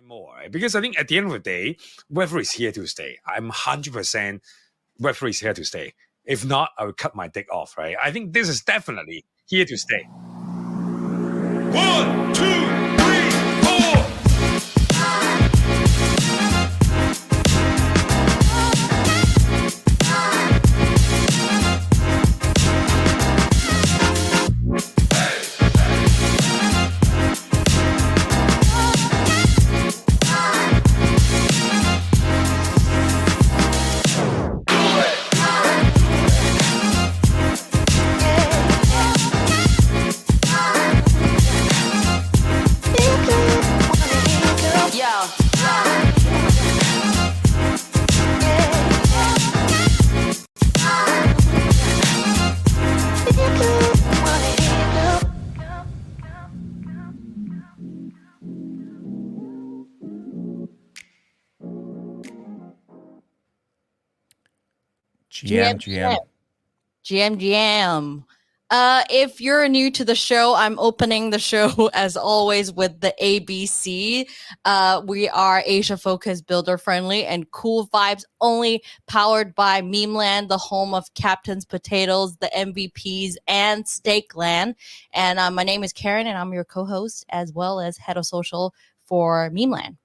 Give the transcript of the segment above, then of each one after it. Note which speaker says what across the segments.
Speaker 1: more, right? Because I think at the end of the day, Web3 is here to stay. I'm 100% Web3 is here to stay. If not, I would cut my dick off, right? I think this is definitely here to stay.
Speaker 2: 1, 2, 3, 4.
Speaker 3: GM. If you're new to the show, I'm opening the show as always with the ABC. We are Asia-focused, builder-friendly, and cool vibes only, powered by Memeland, the home of Captain's Potatoes, the MVPs, and Steakland. And my name is Karen, and I'm your co-host as well as head of social for Memeland.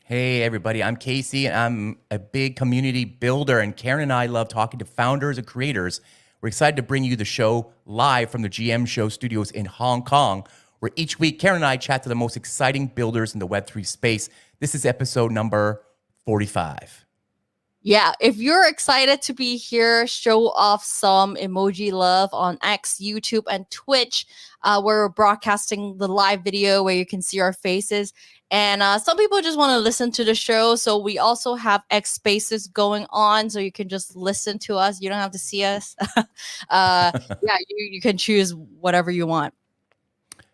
Speaker 4: Hey, everybody. I'm Casey, and I'm a big community builder, and Karen and I love talking to founders and creators. We're excited to bring you the show live from the GM Show studios in Hong Kong, where each week Karen and I chat to the most exciting builders in the Web3 space. This is episode number 45.
Speaker 3: Yeah, if you're excited to be here, show off some emoji love on X, YouTube, and Twitch, where we're broadcasting the live video where you can see our faces. And some people just want to listen to the show. So we also have X Spaces going on. So you can just listen to us. You don't have to see us. You can choose whatever you want.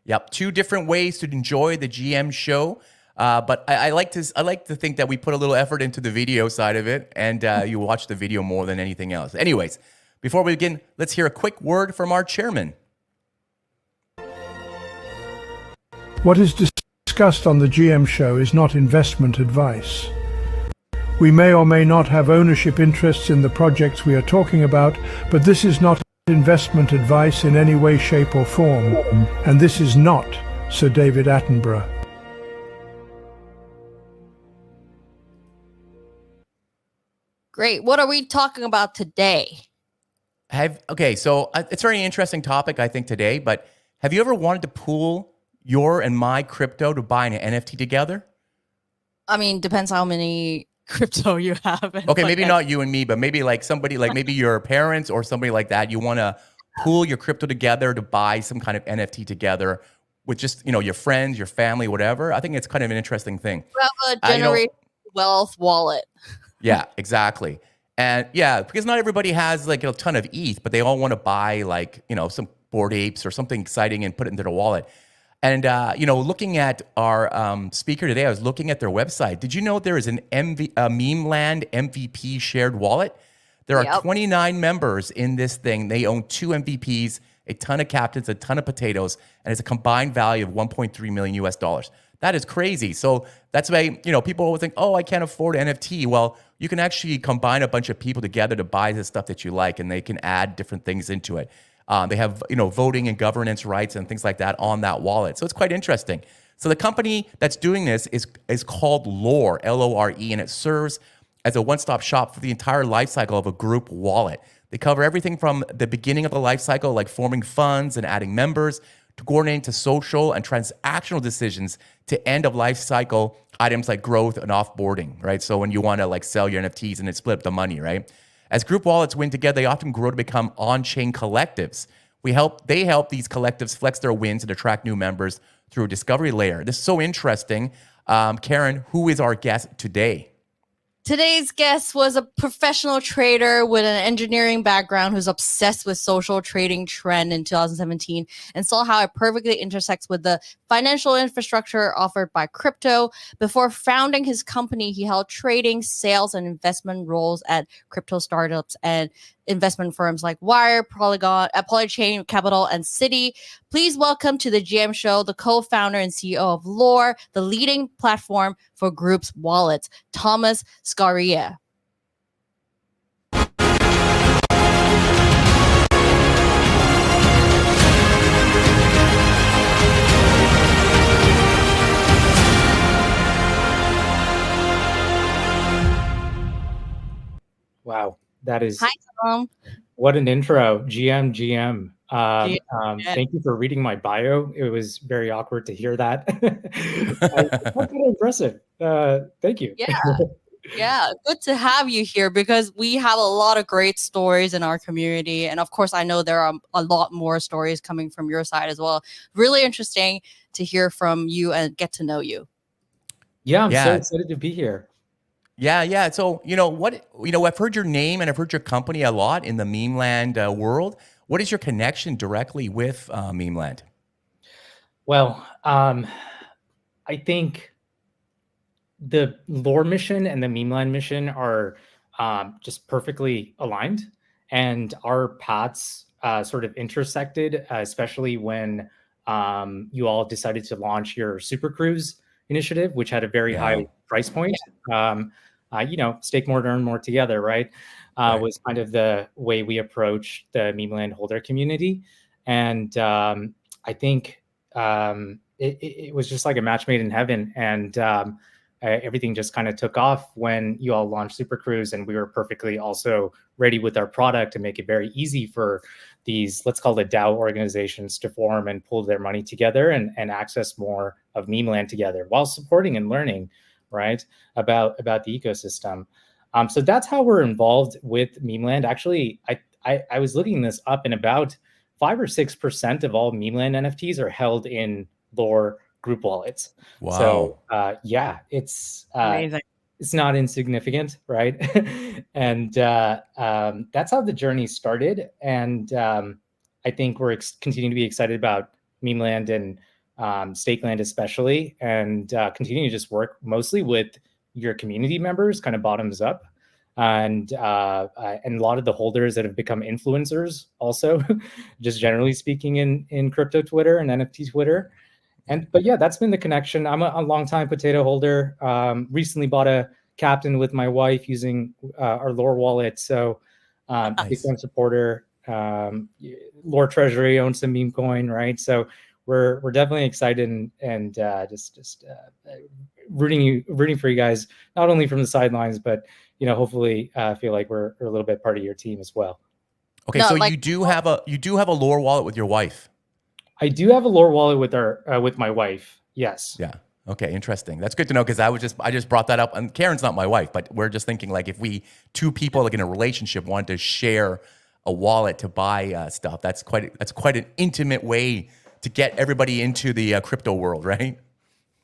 Speaker 4: Yep. 2 different ways to enjoy the GM show. But I like to think that we put a little effort into the video side of it, and you watch the video more than anything else. Anyways, before we begin, let's hear a quick word from our chairman.
Speaker 5: What is discussed on the GM show is not investment advice. We may or may not have ownership interests in the projects we are talking about, but this is not investment advice in any way, shape, or form. And this is not Sir David Attenborough.
Speaker 3: Great. What are we talking about today?
Speaker 4: So it's a very interesting topic, I think, today. But have you ever wanted to pool your and my crypto to buy an NFT together?
Speaker 3: I mean, depends how many crypto you have.
Speaker 4: Okay, maybe not you and me, but maybe like somebody, like maybe your parents or somebody like that. You want to pool your crypto together to buy some kind of NFT together with just, your friends, your family, whatever. I think it's kind of an interesting thing.
Speaker 3: Well, a generate wealth wallet.
Speaker 4: Yeah, exactly. And because not everybody has like a ton of ETH, but they all want to buy like, some Bored Apes or something exciting and put it into their wallet. And, looking at our speaker today, I was looking at their website. Did you know there is a Memeland MVP shared wallet? There are 29 members in this thing. They own 2 MVPs, a ton of captains, a ton of potatoes, and it's a combined value of $1.3 million US. That is crazy. So that's why, people always think, oh, I can't afford NFT. Well, you can actually combine a bunch of people together to buy the stuff that you like, and they can add different things into it. They have, voting and governance rights and things like that on that wallet. So it's quite interesting. So the company that's doing this is called Lore, L-O-R-E, and it serves as a one-stop shop for the entire life cycle of a group wallet. They cover everything from the beginning of the life cycle, like forming funds and adding members, to coordinating to social and transactional decisions, to end of life cycle items like growth and offboarding, right? So when you want to like sell your NFTs and then split up the money, right? As group wallets win together, they often grow to become on-chain collectives. They help these collectives flex their wins and attract new members through a discovery layer. This is so interesting. Karen, who is our guest today?
Speaker 3: Today's guest was a professional trader with an engineering background who's obsessed with social trading trend in 2017 and saw how it perfectly intersects with the financial infrastructure offered by crypto. Before founding his company, he held trading, sales, and investment roles at crypto startups and investment firms like Wire, Polygon, Polychain Capital, and Citi. Please welcome to the GM Show the co-founder and CEO of Lore, the leading platform for groups wallets, Thomas Scaria.
Speaker 6: Wow, that is
Speaker 3: Hi, Tom.
Speaker 6: what an intro. GM.
Speaker 3: Yeah.
Speaker 6: Thank you for reading my bio. It was very awkward to hear that. That's kind of impressive. Thank you.
Speaker 3: Yeah. Yeah, good to have you here because we have a lot of great stories in our community. And of course, I know there are a lot more stories coming from your side as well. Really interesting to hear from you and get to know you.
Speaker 6: Yeah, I'm so excited to be here.
Speaker 4: Yeah. So, I've heard your name and I've heard your company a lot in the Memeland world. What is your connection directly with Memeland?
Speaker 6: Well, I think the Lore mission and the Memeland mission are just perfectly aligned, and our paths sort of intersected, especially when you all decided to launch your Super Cruise initiative, which had a very high price point. Stake more to earn more together, right? Was kind of the way we approach the Memeland holder community. And I think it was just like a match made in heaven. And everything just kind of took off when you all launched Super Cruise, and we were perfectly also ready with our product to make it very easy for these, let's call it DAO organizations, to form and pull their money together and access more of Memeland together while supporting and learning, right, about the ecosystem. So that's how we're involved with Memeland. Actually, I was looking this up, and about 5 or 6% of all Memeland NFTs are held in Lore group wallets.
Speaker 4: Wow.
Speaker 6: So it's
Speaker 3: Amazing.
Speaker 6: It's not insignificant, right? And that's how the journey started. And I think we're continuing to be excited about Memeland and Stakeland especially, and continue to just work mostly with your community members, kind of bottoms up, and a lot of the holders that have become influencers also, just generally speaking in crypto Twitter and NFT Twitter. But yeah, that's been the connection. I'm a longtime potato holder. Recently bought a Captain with my wife using our Lore wallet. So big time supporter. Lore Treasury owns some meme coin, right? So we're definitely excited and just rooting for you guys, not only from the sidelines, but hopefully feel like we're a little bit part of your team as well.
Speaker 4: Okay, so you do have a Lore wallet with your wife.
Speaker 6: I do have a Lore wallet with my wife. Yes.
Speaker 4: Yeah. Okay. Interesting. That's good to know, because I just brought that up, and Karen's not my wife, but we're just thinking, like, if we two people like in a relationship wanted to share a wallet to buy stuff, that's quite an intimate way to get everybody into the crypto world, right?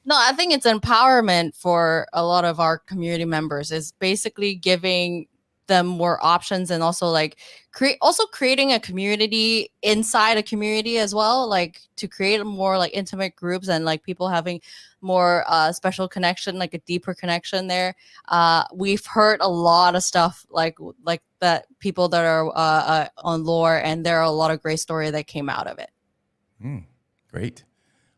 Speaker 3: No, I think it's empowerment for a lot of our community members. It's basically giving them more options, and also like creating a community inside a community as well, like to create more like intimate groups and like people having more special connection, like a deeper connection there. We've heard a lot of stuff like that, people that are on Lore, and there are a lot of great stories that came out of it.
Speaker 4: Great.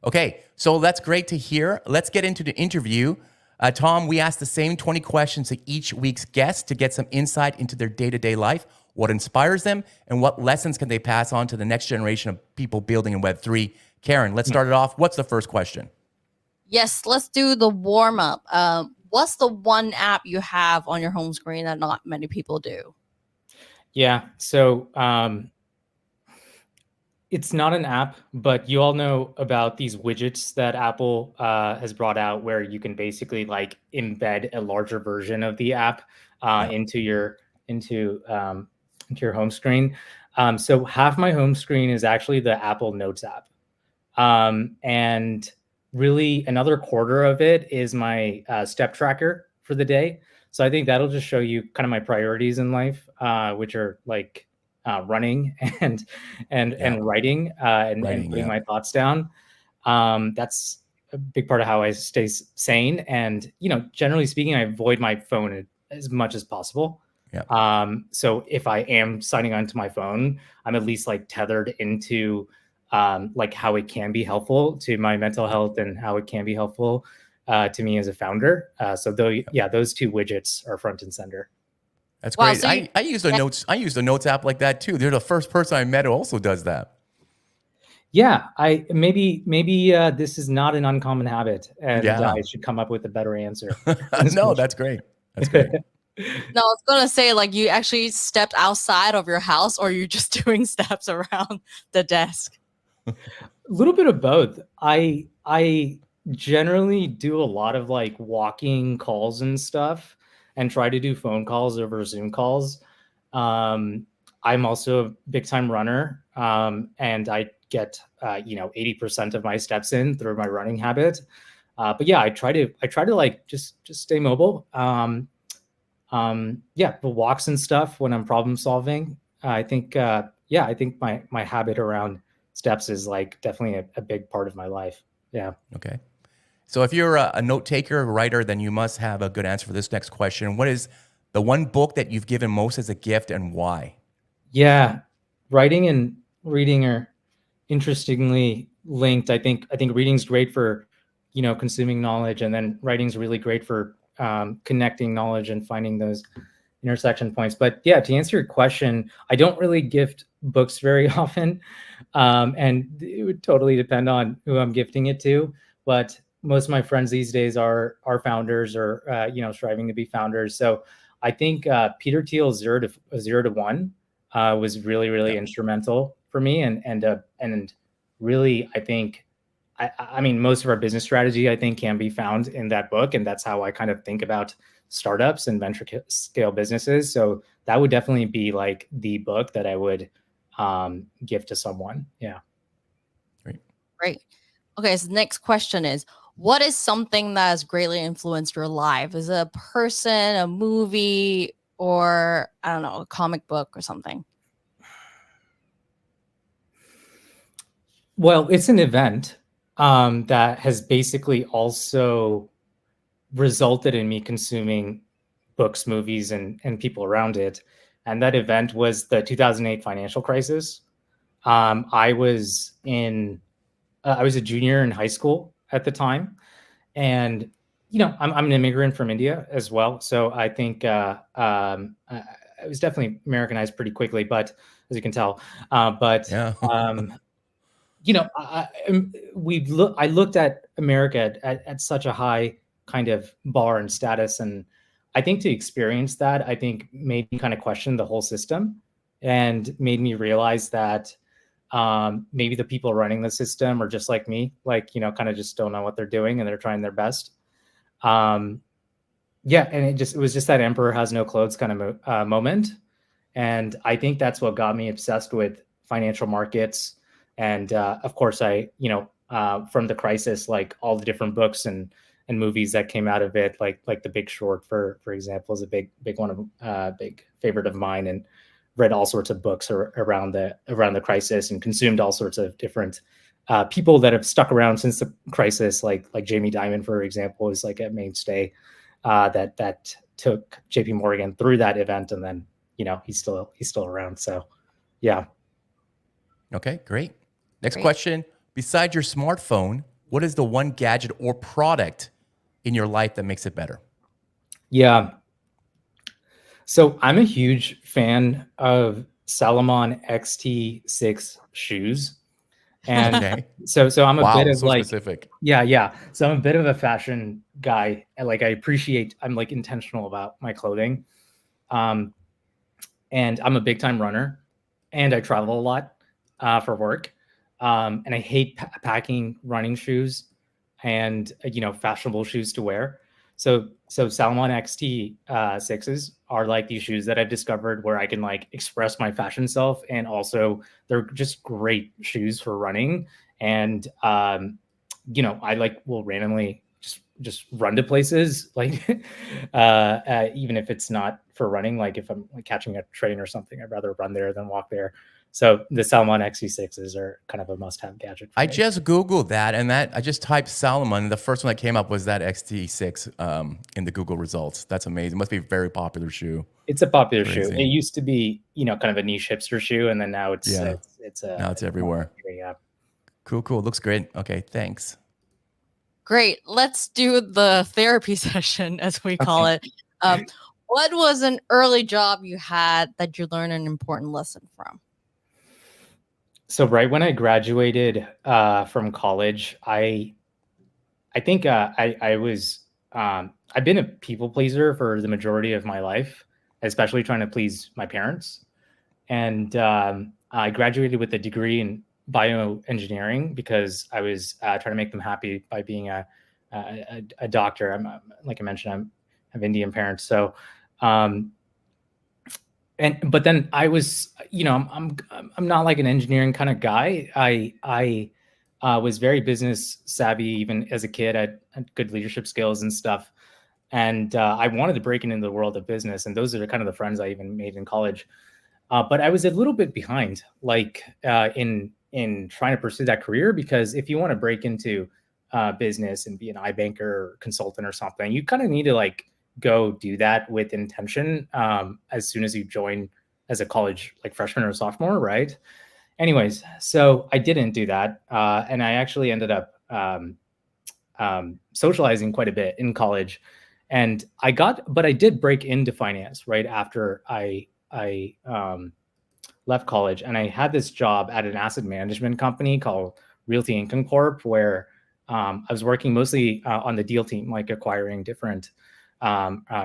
Speaker 4: Okay, so that's great to hear. Let's get into the interview. Tom, we asked the same 20 questions to each week's guest to get some insight into their day-to-day life, what inspires them, and what lessons can they pass on to the next generation of people building in Web3. Karen, let's start it off. What's the first question?
Speaker 3: Yes, let's do the warm-up. What's the one app you have on your home screen that not many people do?
Speaker 6: Yeah, so it's not an app, but you all know about these widgets that Apple has brought out, where you can basically like embed a larger version of the app into your home screen. So half my home screen is actually the Apple Notes app, and really another quarter of it is my step tracker for the day. So I think that'll just show you kind of my priorities in life, which are like running and writing and putting my thoughts down. That's a big part of how I stay sane. And, generally speaking, I avoid my phone as much as possible.
Speaker 4: Yeah.
Speaker 6: So if I am signing onto my phone, I'm at least like tethered into like how it can be helpful to my mental health and how it can be helpful to me as a founder. So though, yeah, those two widgets are front and center.
Speaker 4: That's
Speaker 3: Wow,
Speaker 4: great.
Speaker 3: so you-
Speaker 4: I use the notes. I use the notes app like that too. They're the first person I met who also does that.
Speaker 6: Yeah, I maybe this is not an uncommon habit, and
Speaker 4: Yeah.
Speaker 6: I should come up with a better answer.
Speaker 4: No, that's great. That's great.
Speaker 3: No, I was gonna say, like, you actually stepped outside of your house, or you're just doing steps around the desk.
Speaker 6: A little bit of both. I generally do a lot of like walking calls and stuff, and try to do phone calls over Zoom calls. I'm also a big time runner, and I get 80% of my steps in through my running habit. But yeah, I try to like just stay mobile. Yeah, the walks and stuff when I'm problem solving. I think I think my habit around steps is like definitely a big part of my life. Yeah.
Speaker 4: Okay. So if you're a note taker, writer, then you must have a good answer for this next question. What is the one book that you've given most as a gift and why?
Speaker 6: Yeah, writing and reading are interestingly linked. I think reading's great for consuming knowledge, and then writing's really great for connecting knowledge and finding those intersection points. But yeah, to answer your question, I don't really gift books very often, and it would totally depend on who I'm gifting it to. But most of my friends these days are founders or striving to be founders. So I think Peter Thiel's Zero to One was really instrumental for me, and really I think I mean most of our business strategy I think can be found in that book, and that's how I kind of think about startups and venture scale businesses. So that would definitely be like the book that I would gift to someone. Yeah.
Speaker 3: Great. Okay, so the next question is, what is something that has greatly influenced your life? Is it a person, a movie, or I don't know, a comic book or something?
Speaker 6: Well, it's an event that has basically also resulted in me consuming books, movies, and people around it. And that event was the 2008 financial crisis. I was a junior in high school at the time, and I'm an immigrant from India as well, so I think I was definitely Americanized pretty quickly, but as you can tell,
Speaker 4: Yeah.
Speaker 6: I looked at America at such a high kind of bar and status, and I think to experience that, I think made me kind of question the whole system, and made me realize that maybe the people running the system are just like me, like kind of just don't know what they're doing and they're trying their best. Yeah, and it was just that emperor has no clothes kind of moment, and I think that's what got me obsessed with financial markets. And of course, I from the crisis, like all the different books and movies that came out of it, like The Big Short, for example, is a big one of big favorite of mine, and read all sorts of books around the crisis, and consumed all sorts of different people that have stuck around since the crisis, like Jamie Dimon, for example, is like a mainstay that took JP Morgan through that event, and then he's still around. So yeah.
Speaker 4: Okay, great. Next
Speaker 3: Great.
Speaker 4: question. Besides your smartphone, what is the one gadget or product in your life that makes it better?
Speaker 6: Yeah. So I'm a huge fan of Salomon XT6 shoes. And
Speaker 4: Okay.
Speaker 6: so I'm a
Speaker 4: Wow,
Speaker 6: bit of
Speaker 4: so
Speaker 6: like,
Speaker 4: specific.
Speaker 6: yeah. So I'm a bit of a fashion guy. And like, I'm like intentional about my clothing. And I'm a big time runner, and I travel a lot for work. And I hate packing running shoes and fashionable shoes to wear. So Salomon XT 6s are like these shoes that I've discovered where I can like express my fashion self, and also they're just great shoes for running. And I like will randomly just run to places, like even if it's not for running. Like if I'm like catching a train or something, I'd rather run there than walk there. So the Salomon XC6s are kind of a must-have gadget for
Speaker 4: I
Speaker 6: me.
Speaker 4: just Googled that, and I just typed Salomon. The first one that came up was that XT6 in the Google results. That's amazing. Must be a very popular shoe.
Speaker 6: It's a popular shoe.
Speaker 4: Crazy.
Speaker 6: It used to be, kind of a niche hipster shoe, and then now it's
Speaker 4: Yeah.
Speaker 6: it's
Speaker 4: Now it's everywhere.
Speaker 6: Yeah.
Speaker 4: Cool. Looks great. Okay, thanks.
Speaker 3: Great. Let's do the therapy session, as we call it. What was an early job you had that you learned an important lesson from?
Speaker 6: So right when I graduated from college, I think I was I've been a people pleaser for the majority of my life, especially trying to please my parents. And I graduated with a degree in bioengineering because I was trying to make them happy by being a doctor. Like I mentioned, I have Indian parents, so. But then I was, I'm not like an engineering kind of guy. I was very business savvy even as a kid. I had good leadership skills and stuff, and I wanted to break into the world of business. And those are kind of the friends I even made in college. But I was a little bit behind, like in trying to pursue that career, because if you want to break into business and be an iBanker or consultant or something, you kind of need to like go do that with intention as soon as you join as a college like freshman or sophomore, right? Anyways, so I didn't do that, and I actually ended up socializing quite a bit in college, but I did break into finance right after I left college, and I had this job at an asset management company called Realty Income Corp, where I was working mostly on the deal team, like acquiring different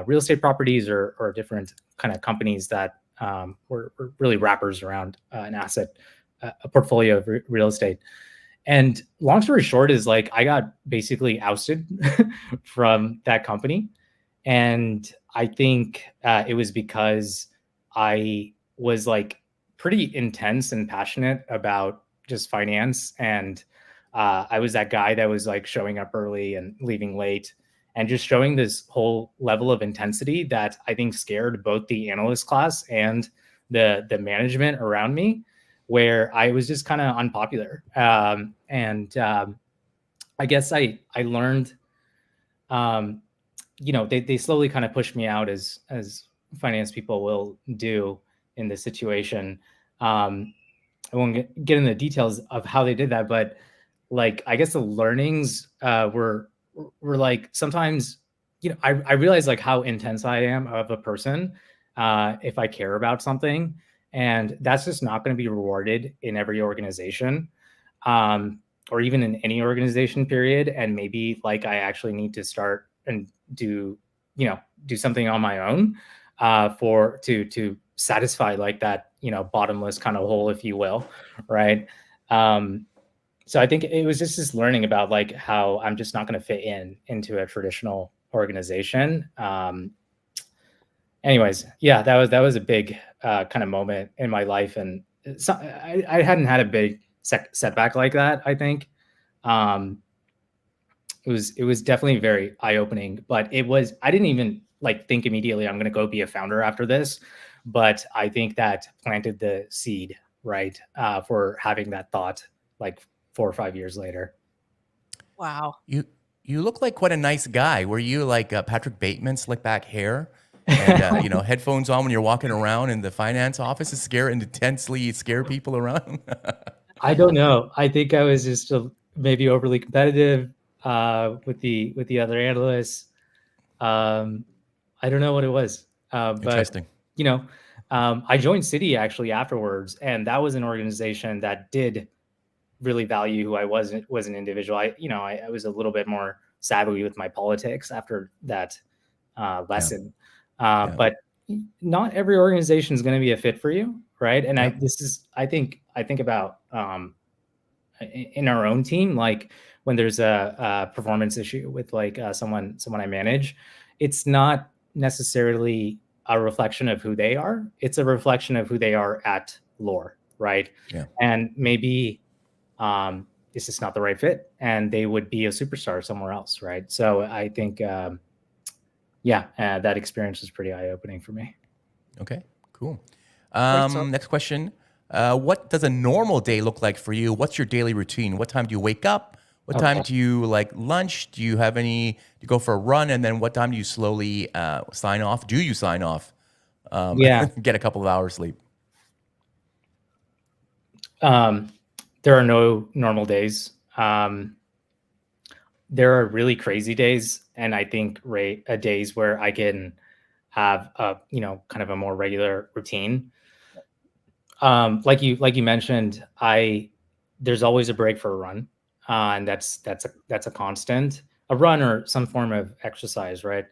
Speaker 6: real estate properties or different kind of companies that were really wrappers around an asset, a portfolio of real estate. And long story short is like I got basically ousted from that company. And I think it was because I was like pretty intense and passionate about just finance. And I was that guy that was like showing up early and leaving late, and just showing this whole level of intensity that I think scared both the analyst class and the management around me, where I was just kind of unpopular. I guess I learned, they slowly kind of pushed me out as finance people will do in this situation. I won't get into the details of how they did that, but like, I guess the learnings were like, sometimes, I realized like how intense I am of a person if I care about something, and that's just not going to be rewarded in every organization, or even in any organization period. And maybe like I actually need to start and do something on my own to satisfy like that, bottomless kind of hole, if you will, right? So I think it was just this learning about like how I'm just not going to fit into a traditional organization. Anyways, yeah, that was a big kind of moment in my life, and so I hadn't had a big setback like that. I think it was definitely very eye opening, but I didn't even like think immediately I'm going to go be a founder after this, but I think that planted the seed, right, for having that thought like 4 or 5 years later.
Speaker 3: Wow.
Speaker 4: You look like quite a nice guy. Were you like Patrick Bateman, slick back hair, and headphones on when you're walking around in the finance office to intensely scare people around?
Speaker 6: I don't know. I think I was just maybe overly competitive with the other analysts. I don't know what it was, but
Speaker 4: Interesting.
Speaker 6: I joined Citi actually afterwards, and that was an organization that did really value who I was an individual. I was a little bit more savvy with my politics after that lesson. But not every organization is going to be a fit for you, right? And I think about in our own team, like when there's a performance issue with like someone I manage, it's not necessarily a reflection of who they are. It's a reflection of who they are at Lore, right?
Speaker 4: Yeah.
Speaker 6: And maybe it's just not the right fit, and they would be a superstar somewhere else, right? So I think, that experience was pretty eye-opening for me.
Speaker 4: Okay, cool.
Speaker 3: Great stuff.
Speaker 4: Next question. what does a normal day look like for you? What's your daily routine? What time do you wake up? What time do you like lunch? Do you have any? Do you go for a run? And then what time do you slowly sign off? Do you sign off? Get a couple of hours sleep.
Speaker 6: There are no normal days. There are really crazy days, and I think days where I can have a kind of a more regular routine. Like you mentioned, there's always a break for a run, and that's a constant. A run or some form of exercise, right?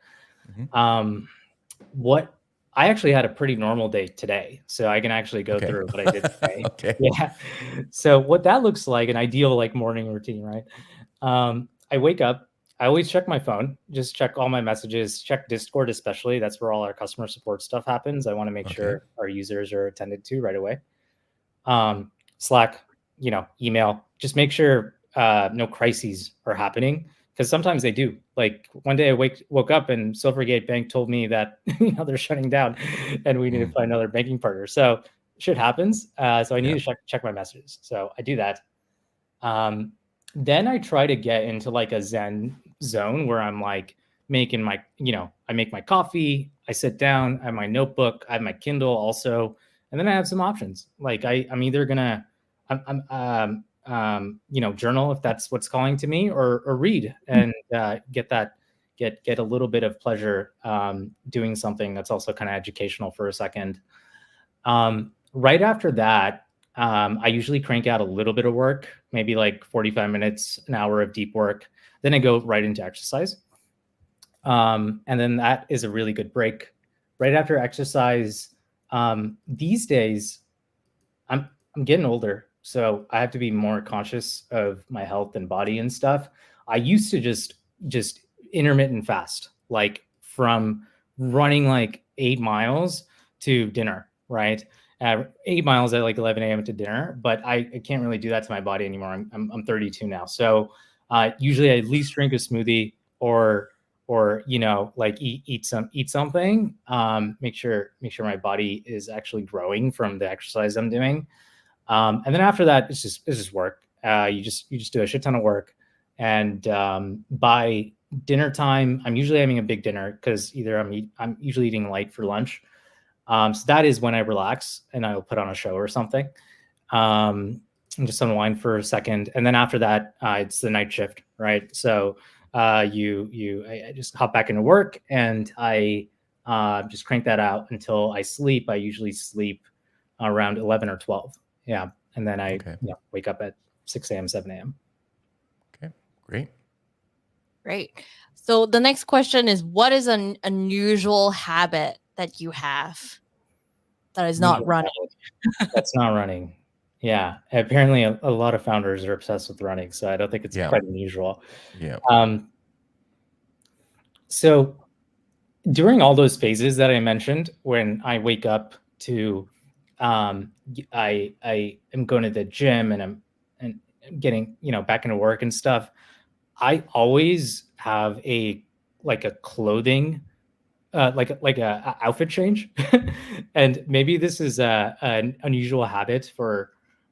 Speaker 6: What I actually had a pretty normal day today, so I can actually go through what I did today. Yeah. So what that looks like, an ideal like morning routine, right? I wake up. I always check my phone, just check all my messages, check Discord especially. That's where all our customer support stuff happens. I want to make sure our users are attended to right away. Slack, email. Just make sure no crises are happening, because sometimes they do. Like one day I woke up and Silvergate Bank told me that they're shutting down and we need to find another banking partner. So shit happens. So I need to check my messages. So I do that. Then I try to get into like a Zen zone where I'm like making my, I make my coffee, I sit down, I have my notebook, I have my Kindle also, and then I have some options. Like I'm either gonna, journal if that's what's calling to me, or read and get a little bit of pleasure doing something that's also kind of educational for a second. Right after that, I usually crank out a little bit of work, maybe like 45 minutes, an hour of deep work. Then I go right into exercise. And then that is a really good break. Right after exercise, these days, I'm getting older, so I have to be more conscious of my health and body and stuff. I used to just intermittent fast, like from running like 8 miles to dinner, right? 8 miles at like 11 a.m. to dinner, but I can't really do that to my body anymore. I'm 32 now. So usually I at least drink a smoothie or like eat something, make sure my body is actually growing from the exercise I'm doing. And then after that, it's just work. You just do a shit ton of work. And by dinner time, I'm usually having a big dinner, because either I'm usually eating light for lunch. So that is when I relax and I'll put on a show or something, and just unwind for a second. And then after that, it's the night shift, right? So I just hop back into work, and I just crank that out until I sleep. I usually sleep around 11 or 12. Yeah. And then I wake up at 6 a.m., 7 a.m.
Speaker 4: Okay, great.
Speaker 3: Great. So the next question is, what is an unusual habit that you have that is not running?
Speaker 6: That's not running. Yeah. Apparently a lot of founders are obsessed with running, so I don't think it's quite unusual.
Speaker 4: Yeah.
Speaker 6: So during all those phases that I mentioned, when I wake up to, I am going to the gym and I'm getting, back into work and stuff, I always have a clothing, like a outfit change. And maybe this is an unusual habit for,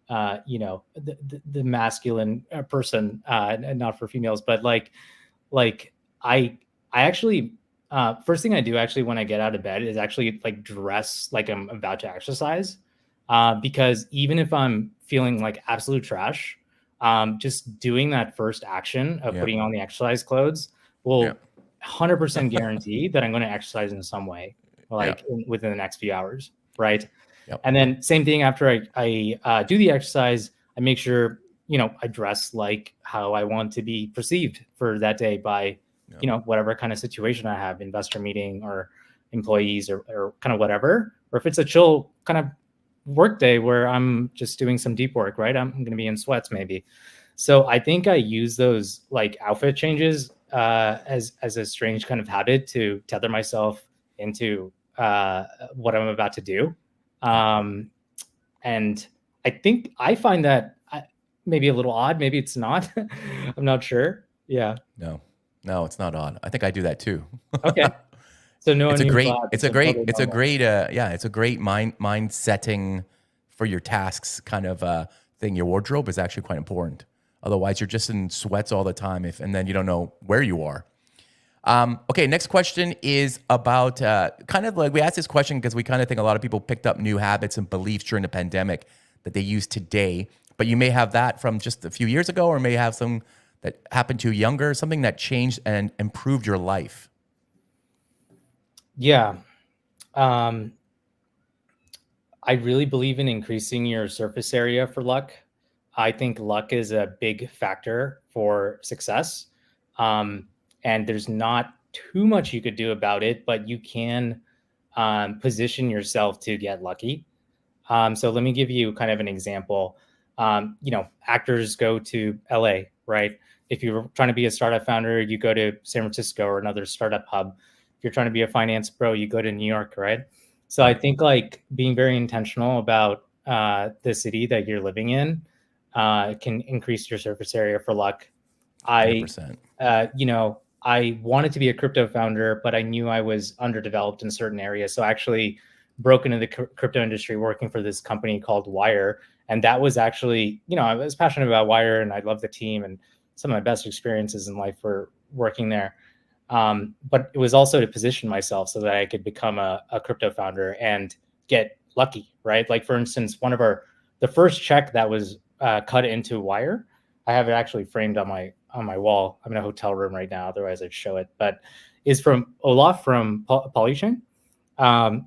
Speaker 6: the masculine person, and not for females, but I actually, first thing I do actually when I get out of bed is actually like dress like I'm about to exercise, because even if I'm feeling like absolute trash, just doing that first action of putting on the exercise clothes will 100% guarantee that I'm going to exercise in some way, within the next few hours, right?
Speaker 4: Yep.
Speaker 6: And then same thing after I do the exercise, I make sure, I dress like how I want to be perceived for that day by, whatever kind of situation I have, investor meeting or employees or kind of whatever. Or if it's a chill kind of work day where I'm just doing some deep work, right? I'm going to be in sweats maybe. So I think I use those like outfit changes as a strange kind of habit to tether myself into what I'm about to do. And I think I find that maybe a little odd. Maybe it's not. I'm not sure. Yeah.
Speaker 4: No, it's not odd. I think I do that too.
Speaker 6: Okay. So
Speaker 4: it's a great mind setting for your tasks kind of thing. Your wardrobe is actually quite important. Otherwise, you're just in sweats all the time, and then you don't know where you are. Okay, next question is about kind of like, we asked this question because we kind of think a lot of people picked up new habits and beliefs during the pandemic that they use today. But you may have that from just a few years ago, or may have some that happened to you younger, something that changed and improved your life.
Speaker 6: Yeah. I really believe in increasing your surface area for luck. I think luck is a big factor for success. And there's not too much you could do about it, but you can position yourself to get lucky. So let me give you kind of an example. Actors go to LA, right? If you're trying to be a startup founder, you go to San Francisco or another startup hub. If you're trying to be a finance pro, you go to New York, right? So I think like being very intentional about the city that you're living in can increase your surface area for luck.
Speaker 4: 100%.
Speaker 6: I wanted to be a crypto founder, but I knew I was underdeveloped in certain areas. So I actually broke into the crypto industry working for this company called Wire. And that was actually, I was passionate about Wire and I love the team, and some of my best experiences in life were working there. But it was also to position myself so that I could become a crypto founder and get lucky, right? Like for instance, the first check that was cut into Wire, I have it actually framed on my wall. I'm in a hotel room right now, otherwise I'd show it, but is from Olaf from Polychain. That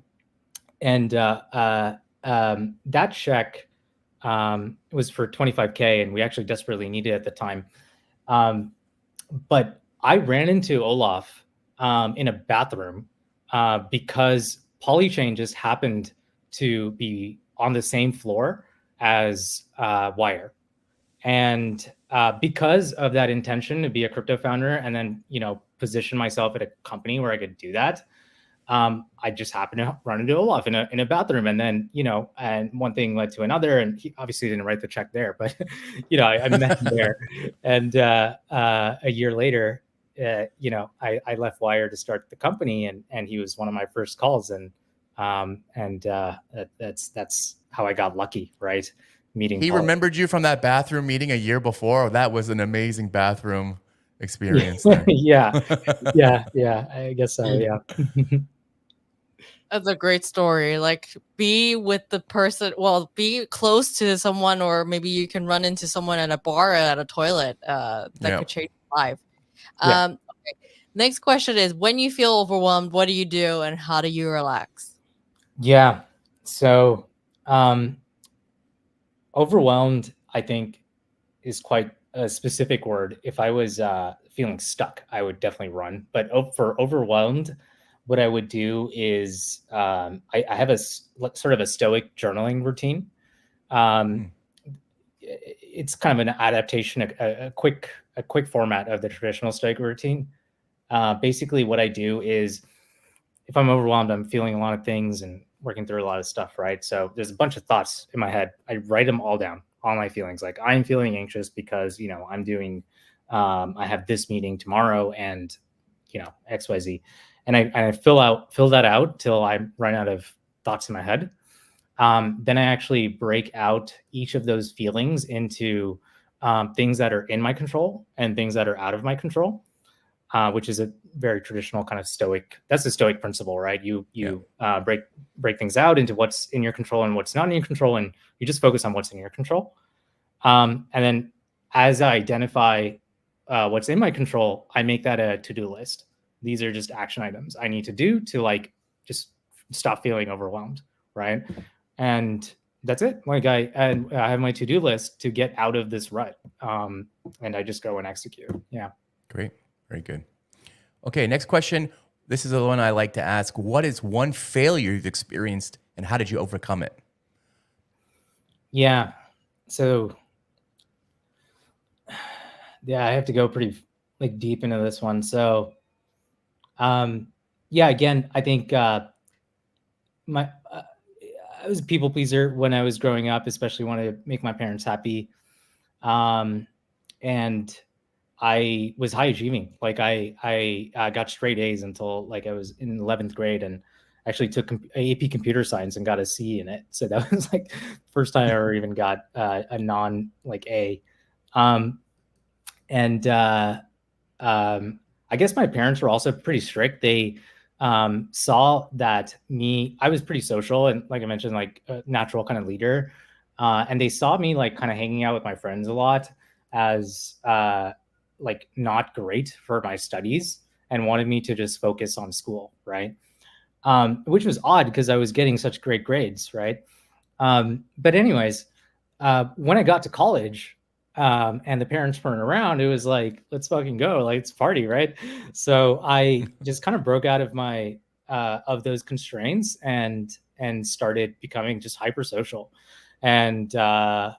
Speaker 6: check was for $25K, and we actually desperately needed it at the time. But I ran into Olaf in a bathroom because Polychain just happened to be on the same floor as Wire. And because of that intention to be a crypto founder and then, position myself at a company where I could do that, I just happened to run into Olaf in a bathroom. And then, and one thing led to another. And he obviously didn't write the check there, but, I met him there. And a year later, I left Wire to start the company, and he was one of my first calls. And that's how I got lucky, right? Meeting.
Speaker 4: He remembered you from that bathroom meeting a year before. That was an amazing bathroom experience.
Speaker 6: Yeah. I guess so. Yeah.
Speaker 3: That's a great story. Like, be with the person, be close to someone, or maybe you can run into someone at a bar or at a toilet that could change your life. Okay. Next question is, when you feel overwhelmed, what do you do and how do you relax?
Speaker 6: Yeah. So overwhelmed, I think, is quite a specific word. If I was feeling stuck, I would definitely run. But for overwhelmed, what I would do is I have a sort of a stoic journaling routine. It's kind of an adaptation, a quick format of the traditional stoic routine. Basically, what I do is, if I'm overwhelmed, I'm feeling a lot of things and working through a lot of stuff, right? So there's a bunch of thoughts in my head. I write them all down, all my feelings. Like, I'm feeling anxious because, I'm doing, I have this meeting tomorrow and, XYZ. And I fill that out till I run out of thoughts in my head. Then I actually break out each of those feelings into things that are in my control and things that are out of my control. Which is a very traditional kind of stoic. That's the stoic principle, right? You break things out into what's in your control and what's not in your control, and you just focus on what's in your control. And then, as I identify what's in my control, I make that a to-do list. These are just action items I need to do to just stop feeling overwhelmed, right? And that's it. Like I have my to-do list to get out of this rut, and I just go and execute. Yeah.
Speaker 4: Great. Very good. Okay, next question. This is the one I like to ask. What is one failure you've experienced and how did you overcome it?
Speaker 6: Yeah. So, I have to go pretty deep into this one. So, again, I think I was a people pleaser when I was growing up, especially wanted to make my parents happy. And I was high achieving. Like I got straight A's until I was in 11th grade. And actually took AP Computer Science and got a C in it. So that was like the first time I ever even got a non like A. And I guess my parents were also pretty strict. They saw that I was pretty social and, like I mentioned, like a natural kind of leader. And they saw me like kind of hanging out with my friends a lot as like not great for my studies and wanted me to just focus on school, right? Which was odd because I was getting such great grades, right? But anyways, when I got to college and the parents weren't around, it was like, let's fucking go, like it's party, right? So I just kind of broke out of my of those constraints and started becoming just hyper social. And I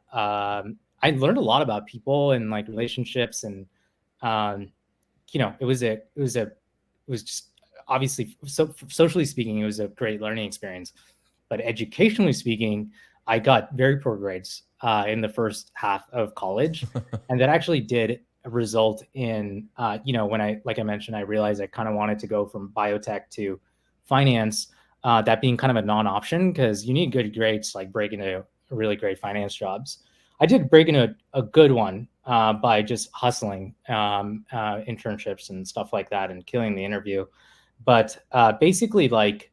Speaker 6: learned a lot about people and like relationships, and you know, it was just obviously, so socially speaking, it was a great learning experience. But educationally speaking, I got very poor grades in the first half of college, and that actually did result in, you know, when like I mentioned, I realized I kind of wanted to go from biotech to finance, that being kind of a non-option because you need good grades to like break into really great finance jobs. I did break into a good one by just hustling internships and stuff like that and killing the interview. But basically, like,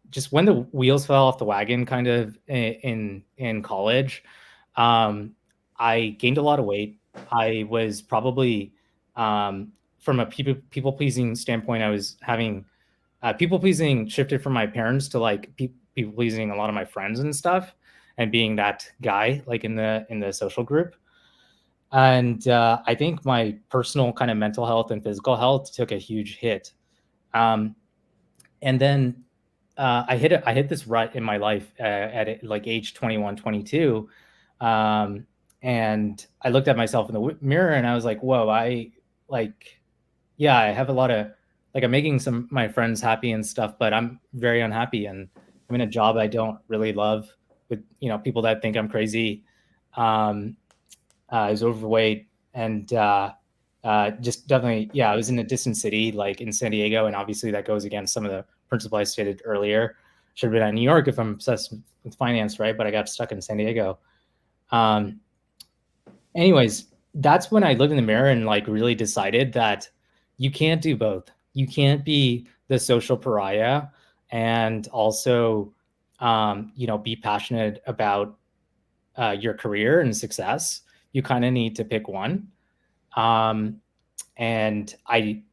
Speaker 6: just when the wheels fell off the wagon, kind of in college, I gained a lot of weight. I was probably, from a people pleasing standpoint, I was having people pleasing shifted from my parents to like people pleasing a lot of my friends and stuff, and being that guy like in the social group. And I think my personal kind of mental health and physical health took a huge hit. And then I hit this rut in my life at like age 21, 22. And I looked at myself in the mirror and I was like, whoa, I have a lot of, like, I'm making my friends happy and stuff, but I'm very unhappy. And I'm in a job I don't really love with, you know, people that think I'm crazy. I was overweight and just definitely, yeah, I was in a distant city, like in San Diego. And obviously that goes against some of the principle I stated earlier. Should have been in New York if I'm obsessed with finance, right? But I got stuck in San Diego. Anyways, that's when I looked in the mirror and like really decided that you can't do both. You can't be the social pariah and also, you know, be passionate about your career and success. You kind of need to pick one. And I